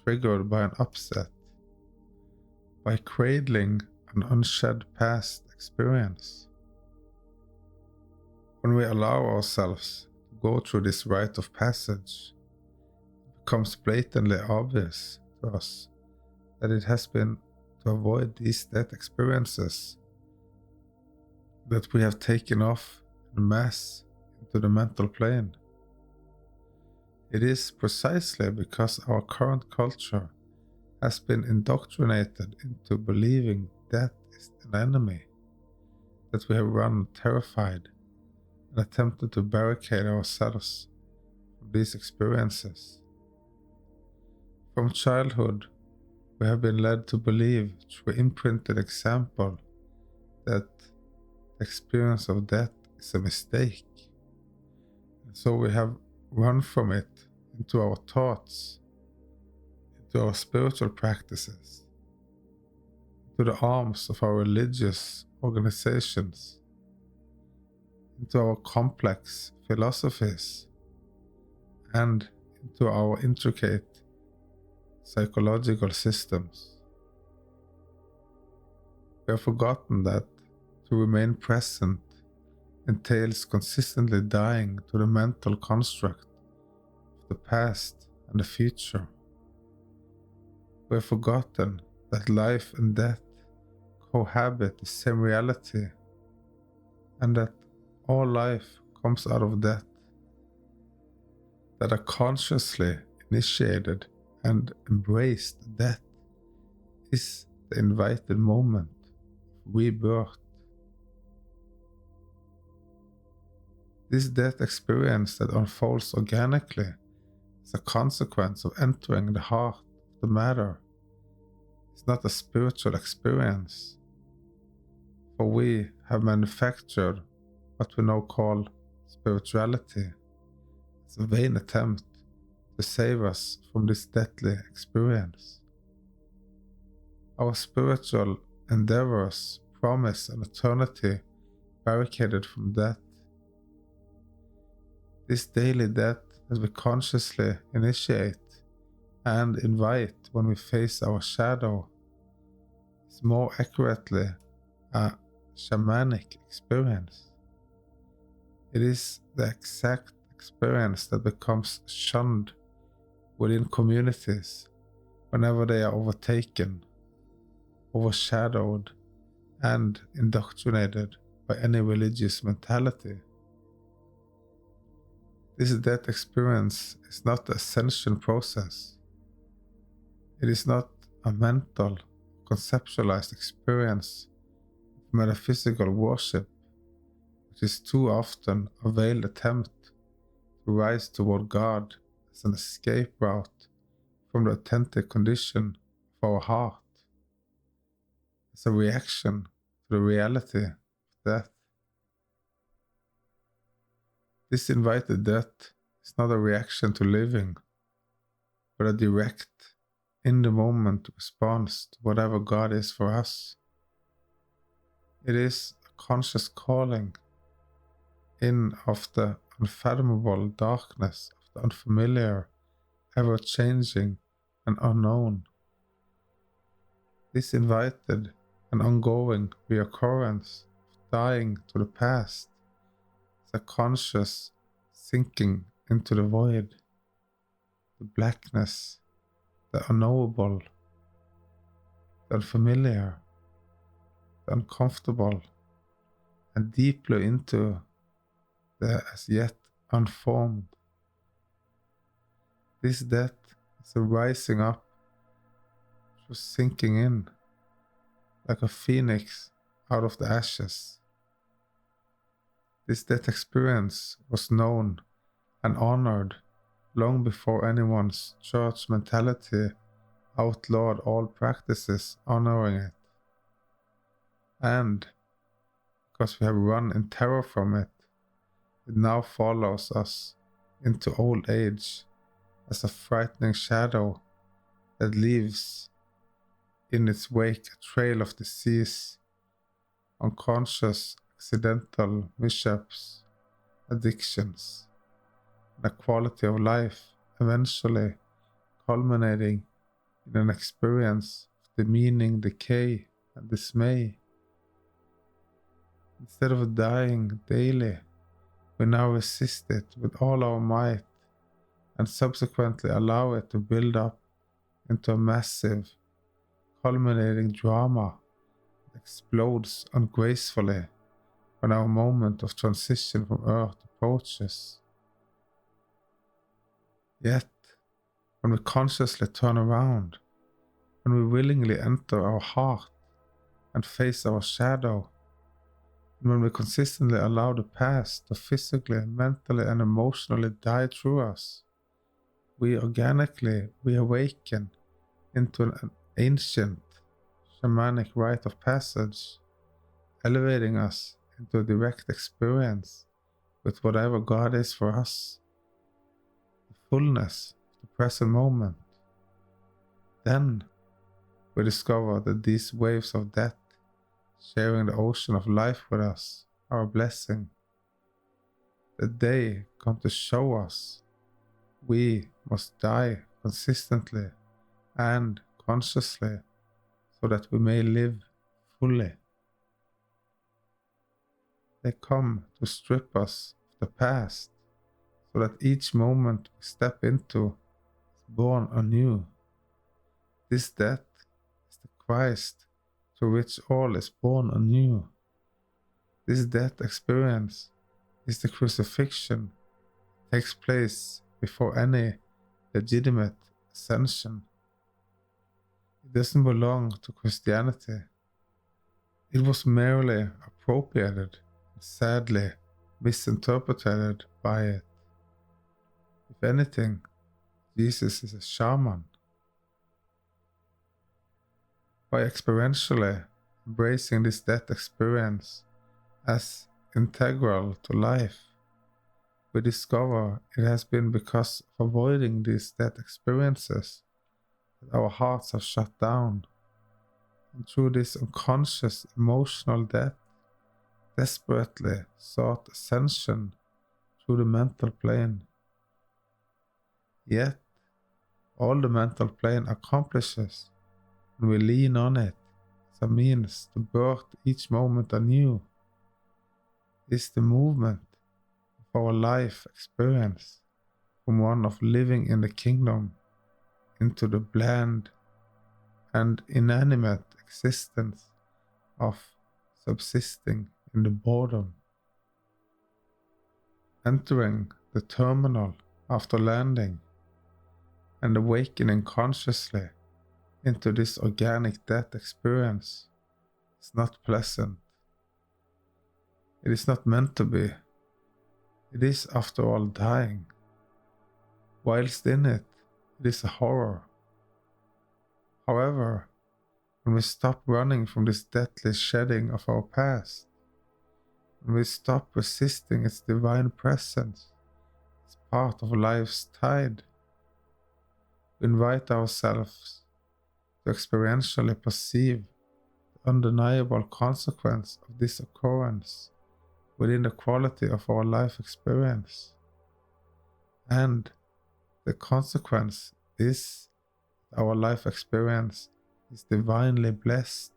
triggered by an upset, by cradling an unshed past experience. When we allow ourselves to go through this rite of passage, it becomes blatantly obvious to us that it has been to avoid these death experiences that we have taken off en masse into the mental plane. It is precisely because our current culture has been indoctrinated into believing death is an enemy that we have run terrified and attempted to barricade ourselves from these experiences. From childhood, we have been led to believe through imprinted example that the experience of death is a mistake, and so we have run from it into our thoughts, into our spiritual practices, into the arms of our religious organizations, into our complex philosophies, and into our intricate psychological systems. We have forgotten that to remain present entails consistently dying to the mental construct of the past and the future. We have forgotten that life and death cohabit the same reality, and that all life comes out of death, that a consciously initiated and embraced death is the invited moment of rebirth. This death experience that unfolds organically is a consequence of entering the heart of the matter. It's not a spiritual experience, for we have manufactured what we now call spirituality. It's a vain attempt to save us from this deadly experience. Our spiritual endeavors promise an eternity barricaded from death. This daily death that we consciously initiate and invite when we face our shadow is more accurately a shamanic experience. It is the exact experience that becomes shunned within communities whenever they are overtaken, overshadowed, and indoctrinated by any religious mentality. This death experience is not the ascension process. It is not a mental, conceptualized experience of metaphysical worship, which is too often a veiled attempt to rise toward God as an escape route from the authentic condition of our heart, as a reaction to the reality of death. This invited death is not a reaction to living, but a direct, in-the-moment response to whatever God is for us. It is a conscious calling in of the unfathomable darkness of the unfamiliar, ever-changing, and unknown. This invited an ongoing reoccurrence of dying to the past, as a conscious sinking into the void, the blackness, the unknowable, the unfamiliar, the uncomfortable, and deeply into the as yet unformed. This death is a rising up, just sinking in, like a phoenix out of the ashes. This death experience was known and honored long before anyone's church mentality outlawed all practices honoring it. And because we have run in terror from it, it now follows us into old age as a frightening shadow that leaves in its wake a trail of disease, unconscious accidental mishaps, addictions, and a quality of life eventually culminating in an experience of demeaning decay and dismay. Instead of dying daily, we now resist it with all our might and subsequently allow it to build up into a massive, culminating drama that explodes ungracefully when our moment of transition from Earth approaches. Yet, when we consciously turn around, when we willingly enter our heart and face our shadow, and when we consistently allow the past to physically, mentally, and emotionally die through us, we organically reawaken into an ancient shamanic rite of passage, elevating us into a direct experience with whatever God is for us, the fullness of the present moment. Then we discover that these waves of death, sharing the ocean of life with us, are a blessing. That they come to show us we must die consistently and consciously so that we may live fully. They come to strip us of the past so that each moment we step into is born anew. This death is the Christ through which all is born anew. This death experience is the crucifixion that takes place before any legitimate ascension. It doesn't belong to Christianity. It was merely appropriated and sadly misinterpreted by it. If anything, Jesus is a shaman. By experientially embracing this death experience as integral to life, we discover it has been because of avoiding these death experiences that our hearts have shut down, and through this unconscious emotional death, desperately sought ascension through the mental plane. Yet, all the mental plane accomplishes when we lean on it as a means to birth each moment anew is the movement of our life experience from one of living in the kingdom into the bland and inanimate existence of subsisting in the boredom. Entering the terminal after landing and awakening consciously into this organic death experience is not pleasant. It is not meant to be. It is, after all, dying. Whilst in it, it is a horror. However, when we stop running from this deathly shedding of our past, when we stop resisting its divine presence as part of life's tide, we invite ourselves to experientially perceive the undeniable consequence of this occurrence within the quality of our life experience. And the consequence is that our life experience is divinely blessed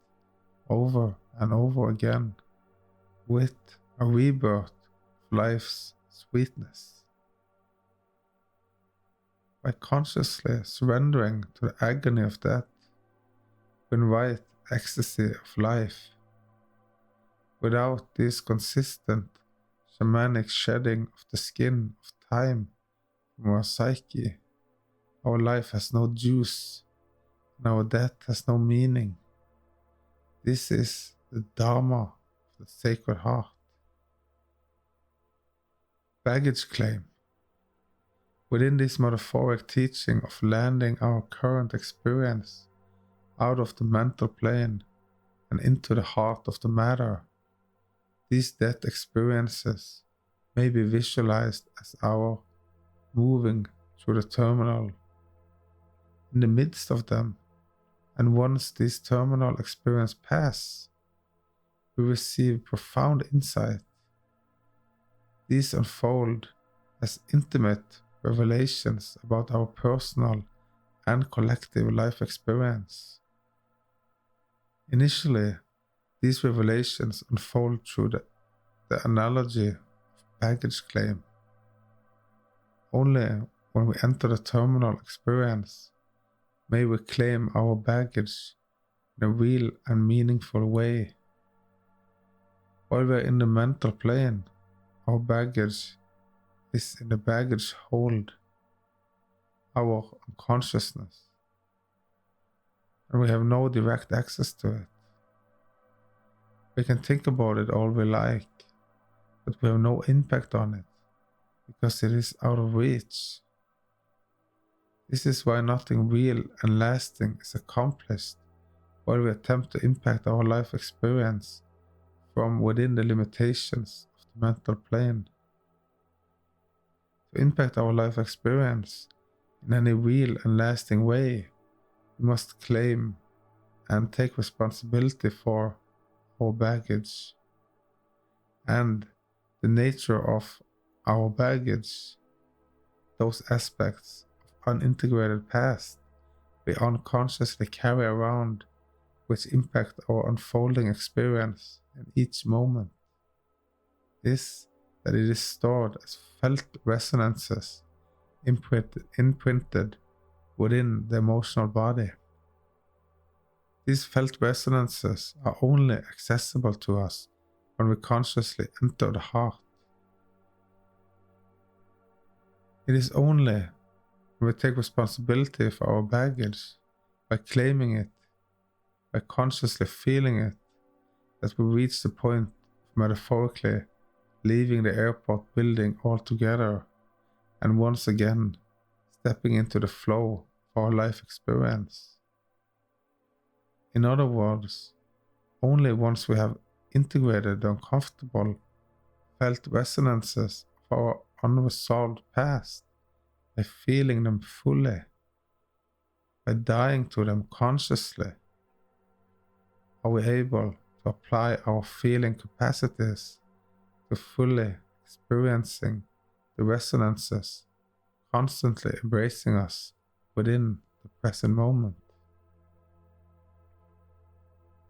over and over again with a rebirth of life's sweetness. By consciously surrendering to the agony of death, we invite ecstasy of life. Without this consistent shamanic shedding of the skin of time from our psyche, our life has no juice and our death has no meaning. This is the Dharma of the Sacred Heart. Baggage claim. Within this metaphoric teaching of landing our current experience out of the mental plane and into the heart of the matter, these death experiences may be visualized as our moving through the terminal. In the midst of them, and once these terminal experiences pass, we receive profound insight. These unfold as intimate revelations about our personal and collective life experience. Initially, these revelations unfold through the analogy of baggage claim. Only when we enter the terminal experience may we claim our baggage in a real and meaningful way. While we are in the mental plane, our baggage is in the baggage hold, our unconsciousness, and we have no direct access to it. We can think about it all we like, but we have no impact on it because it is out of reach. This is why nothing real and lasting is accomplished while we attempt to impact our life experience from within the limitations of the mental plane. To impact our life experience in any real and lasting way, we must claim and take responsibility for our baggage. And the nature of our baggage, those aspects of unintegrated past we unconsciously carry around, which impact our unfolding experience in each moment, is that it is stored as felt resonances imprinted within the emotional body. These felt resonances are only accessible to us when we consciously enter the heart. It is only when we take responsibility for our baggage, by claiming it, by consciously feeling it, that we reach the point of metaphorically leaving the airport building altogether and once again stepping into the flow of our life experience. In other words, only once we have integrated the uncomfortable felt resonances of our unresolved past, by feeling them fully, by dying to them consciously, are we able to apply our feeling capacities to fully experiencing the resonances constantly embracing us within the present moment.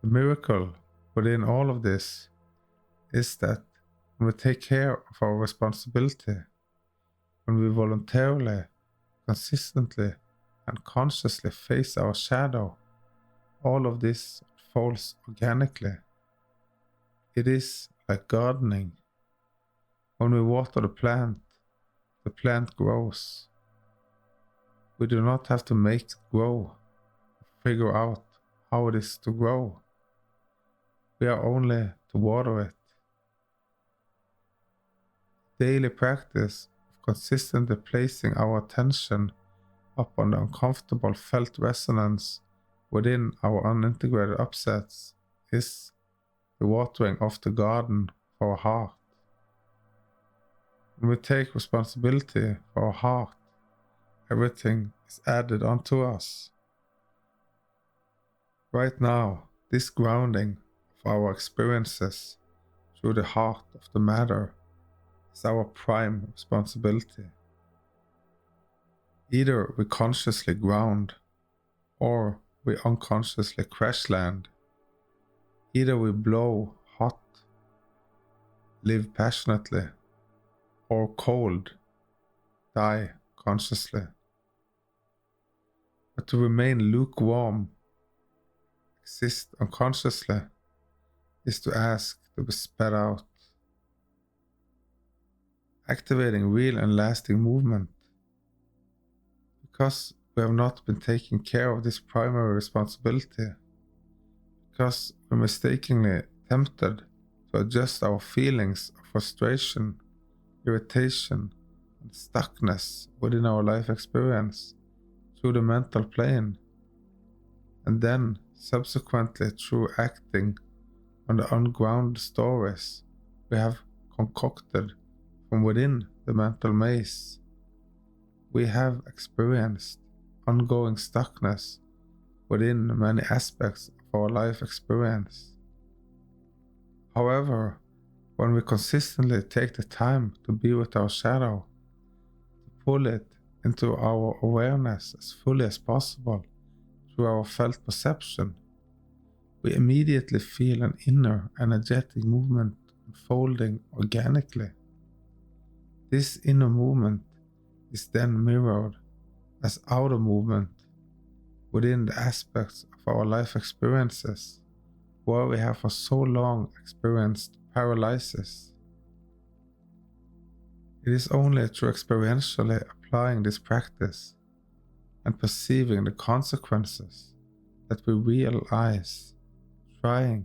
The miracle within all of this is that when we take care of our responsibility, when we voluntarily, consistently, and consciously face our shadow, all of this unfolds organically. It is like gardening. When we water the plant grows. We do not have to make it grow, figure out how it is to grow. We are only to water it. Daily practice of consistently placing our attention upon the uncomfortable felt resonance within our unintegrated upsets is the watering of the garden of our heart. When we take responsibility for our heart, everything is added onto us. Right now, this grounding of our experiences through the heart of the matter is our prime responsibility. Either we consciously ground, or we unconsciously crash land. Either we blow hot, live passionately, or cold, die consciously. But to remain lukewarm, exist unconsciously, is to ask to be spat out. Activating real and lasting movement. Because we have not been taking care of this primary responsibility. Because we're mistakenly tempted to adjust our feelings of frustration, irritation, and stuckness within our life experience through the mental plane, and then subsequently through acting on the ungrounded stories we have concocted from within the mental maze. We have experienced ongoing stuckness within many aspects of our life experience. However, when we consistently take the time to be with our shadow, to pull it into our awareness as fully as possible through our felt perception, we immediately feel an inner energetic movement unfolding organically. This inner movement is then mirrored as outer movement within the aspects of our life experiences where we have for so long experienced paralysis. It is only through experientially applying this practice and perceiving the consequences that we realize trying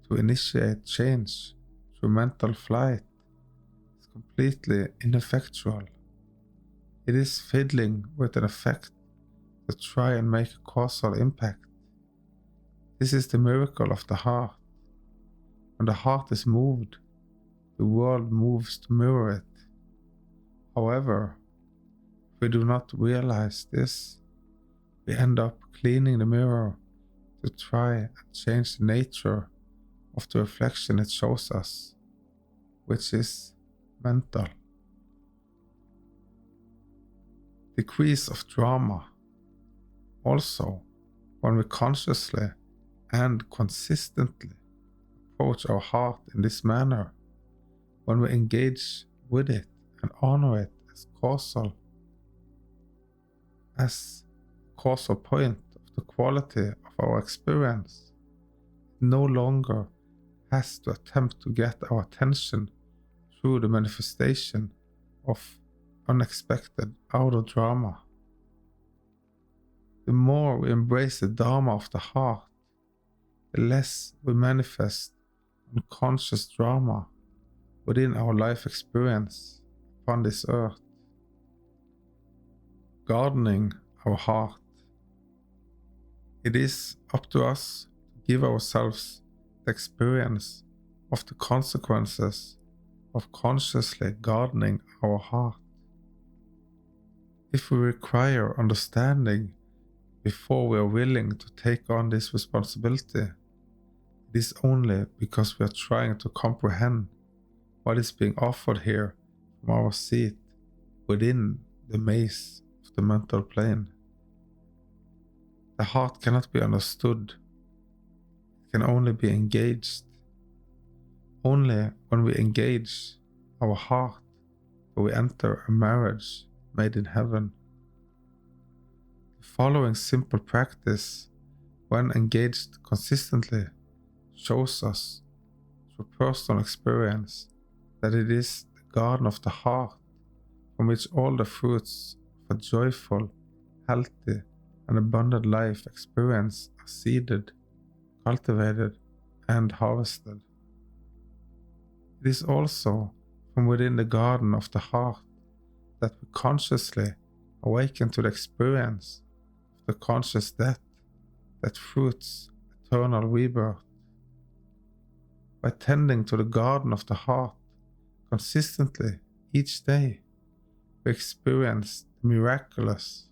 to initiate change through mental flight is completely ineffectual. It is fiddling with an effect to try and make a causal impact. This is the miracle of the heart. When the heart is moved, the world moves to mirror it. However, if we do not realize this, we end up cleaning the mirror to try and change the nature of the reflection it shows us, which is mental. Decrease of drama. Also, when we consciously and consistently approach our heart in this manner, when we engage with it and honor it as causal point of the quality of our experience, it no longer has to attempt to get our attention through the manifestation of unexpected outer drama. The more we embrace the Dharma of the heart, the less we manifest unconscious drama within our life experience upon this earth. Gardening our heart. It is up to us to give ourselves the experience of the consequences of consciously gardening our heart. If we require understanding before we are willing to take on this responsibility, it is only because we are trying to comprehend what is being offered here from our seat within the maze of the mental plane. The heart cannot be understood, it can only be engaged. Only when we engage our heart do we enter a marriage made in heaven. The following simple practice, when engaged consistently, shows us through personal experience that it is the garden of the heart from which all the fruits of a joyful, healthy, and abundant life experience are seeded, cultivated, and harvested. It is also from within the garden of the heart that we consciously awaken to the experience of the conscious death that fruits eternal rebirth. By tending to the garden of the heart consistently each day, we experience the miraculous.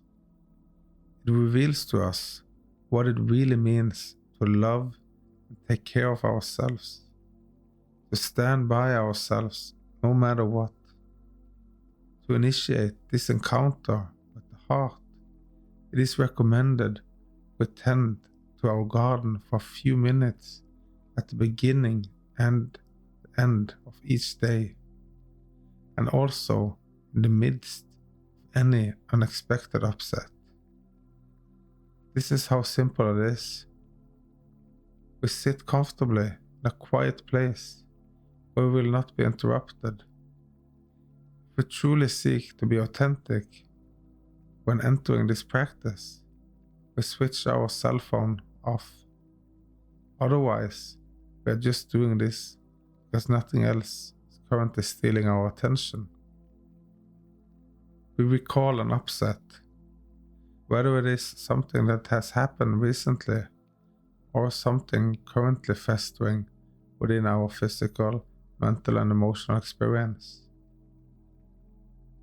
It reveals to us what it really means to love and take care of ourselves, to stand by ourselves no matter what. To initiate this encounter with the heart, it is recommended we tend to our garden for a few minutes at the beginning and the end of each day, and also in the midst of any unexpected upset. This is how simple it is. We sit comfortably in a quiet place where we will not be interrupted. If we truly seek to be authentic when entering this practice, we switch our cell phone off. Otherwise, we are just doing this because nothing else is currently stealing our attention. We recall an upset, whether it is something that has happened recently or something currently festering within our physical, mental, and emotional experience.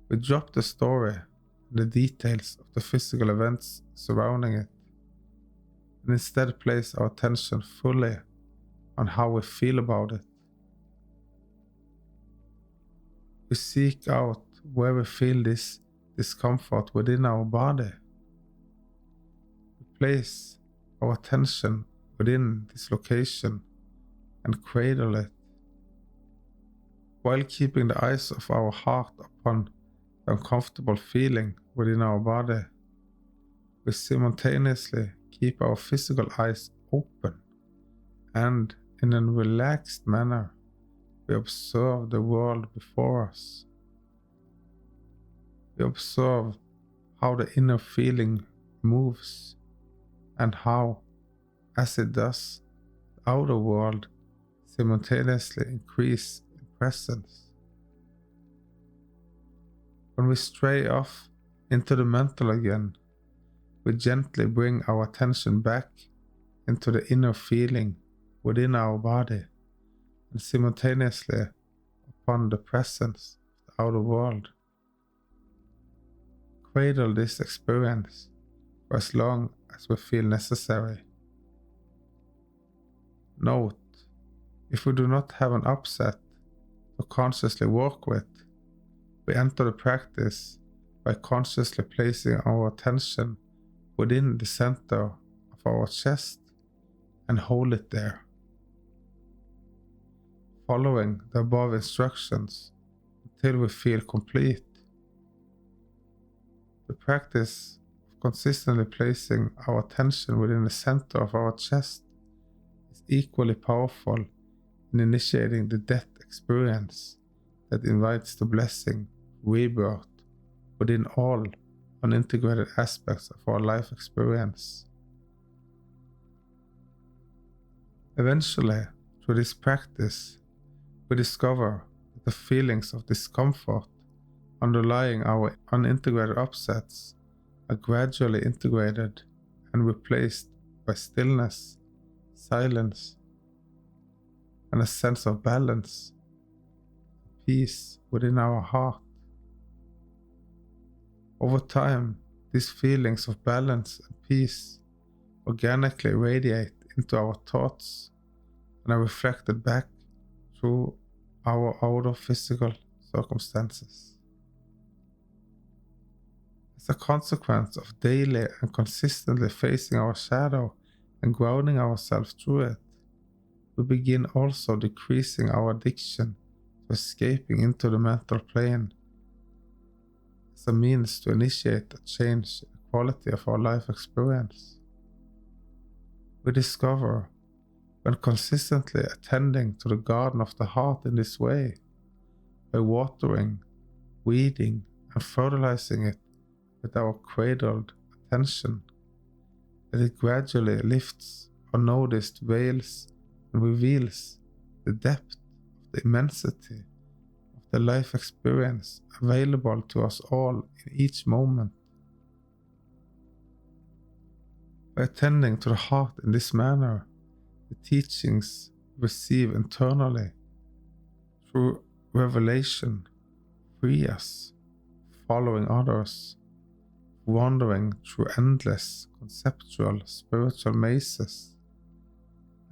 We drop the story and the details of the physical events surrounding it, and instead place our attention fully on how we feel about it. We seek out where we feel this discomfort within our body. We place our attention within this location and cradle it, while keeping the eyes of our heart upon the uncomfortable feeling within our body. We simultaneously keep our physical eyes open, and in a relaxed manner, we observe the world before us. We observe how the inner feeling moves, and how, as it does, the outer world simultaneously increase in presence. When we stray off into the mental again, we gently bring our attention back into the inner feeling within our body, and simultaneously upon the presence of the outer world. Cradle this experience for as long as we feel necessary. Note, if we do not have an upset to consciously work with, we enter the practice by consciously placing our attention within the center of our chest and hold it there, following the above instructions until we feel complete. The practice of consistently placing our attention within the center of our chest is equally powerful in initiating the death experience that invites the blessing of rebirth within all unintegrated aspects of our life experience. Eventually, through this practice, we discover that the feelings of discomfort underlying our unintegrated upsets are gradually integrated and replaced by stillness, silence, and a sense of balance, peace within our heart. Over time, these feelings of balance and peace organically radiate into our thoughts and are reflected back through our outer physical circumstances. As a consequence of daily and consistently facing our shadow and grounding ourselves through it, we begin also decreasing our addiction to escaping into the mental plane as a means to initiate a change in the quality of our life experience. We discover, when consistently attending to the garden of the heart in this way, by watering, weeding, and fertilizing it with our cradled attention, that it gradually lifts unnoticed veils and reveals the depth of the immensity of the life experience available to us all in each moment. By attending to the heart in this manner, the teachings we receive internally through revelation free us, following others, wandering through endless conceptual spiritual mazes,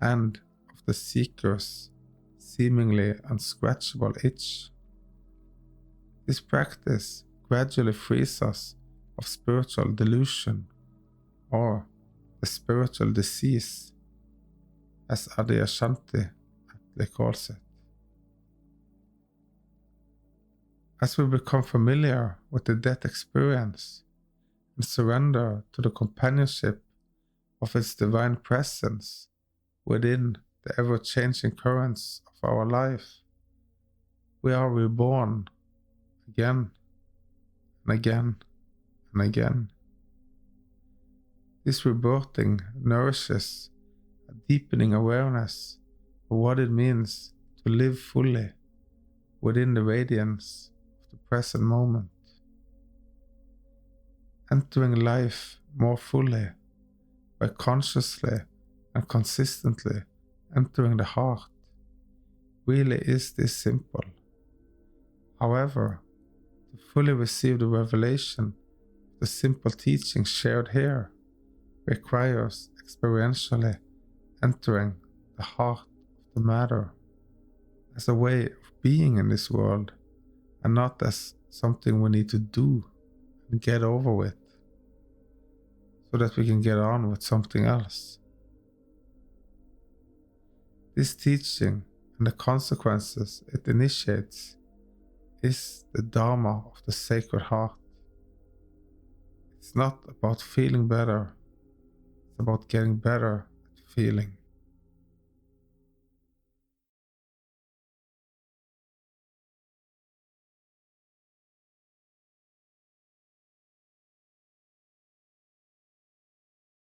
and of the seeker's seemingly unscratchable itch. This practice gradually frees us of spiritual delusion, or the spiritual disease, as Adyashanti aptly calls it. As we become familiar with the death experience and surrender to the companionship of its divine presence within the ever-changing currents of our life, we are reborn again and again and again. This rebirthing nourishes a deepening awareness of what it means to live fully within the radiance of the present moment. Entering life more fully by consciously and consistently entering the heart really is this simple. However, to fully receive the revelation of the simple teaching shared here requires experientially entering the heart of the matter as a way of being in this world, and not as something we need to do and get over with so that we can get on with something else. This teaching and the consequences it initiates is the Dharma of the Sacred Heart. It's not about feeling better, it's about getting better at feeling.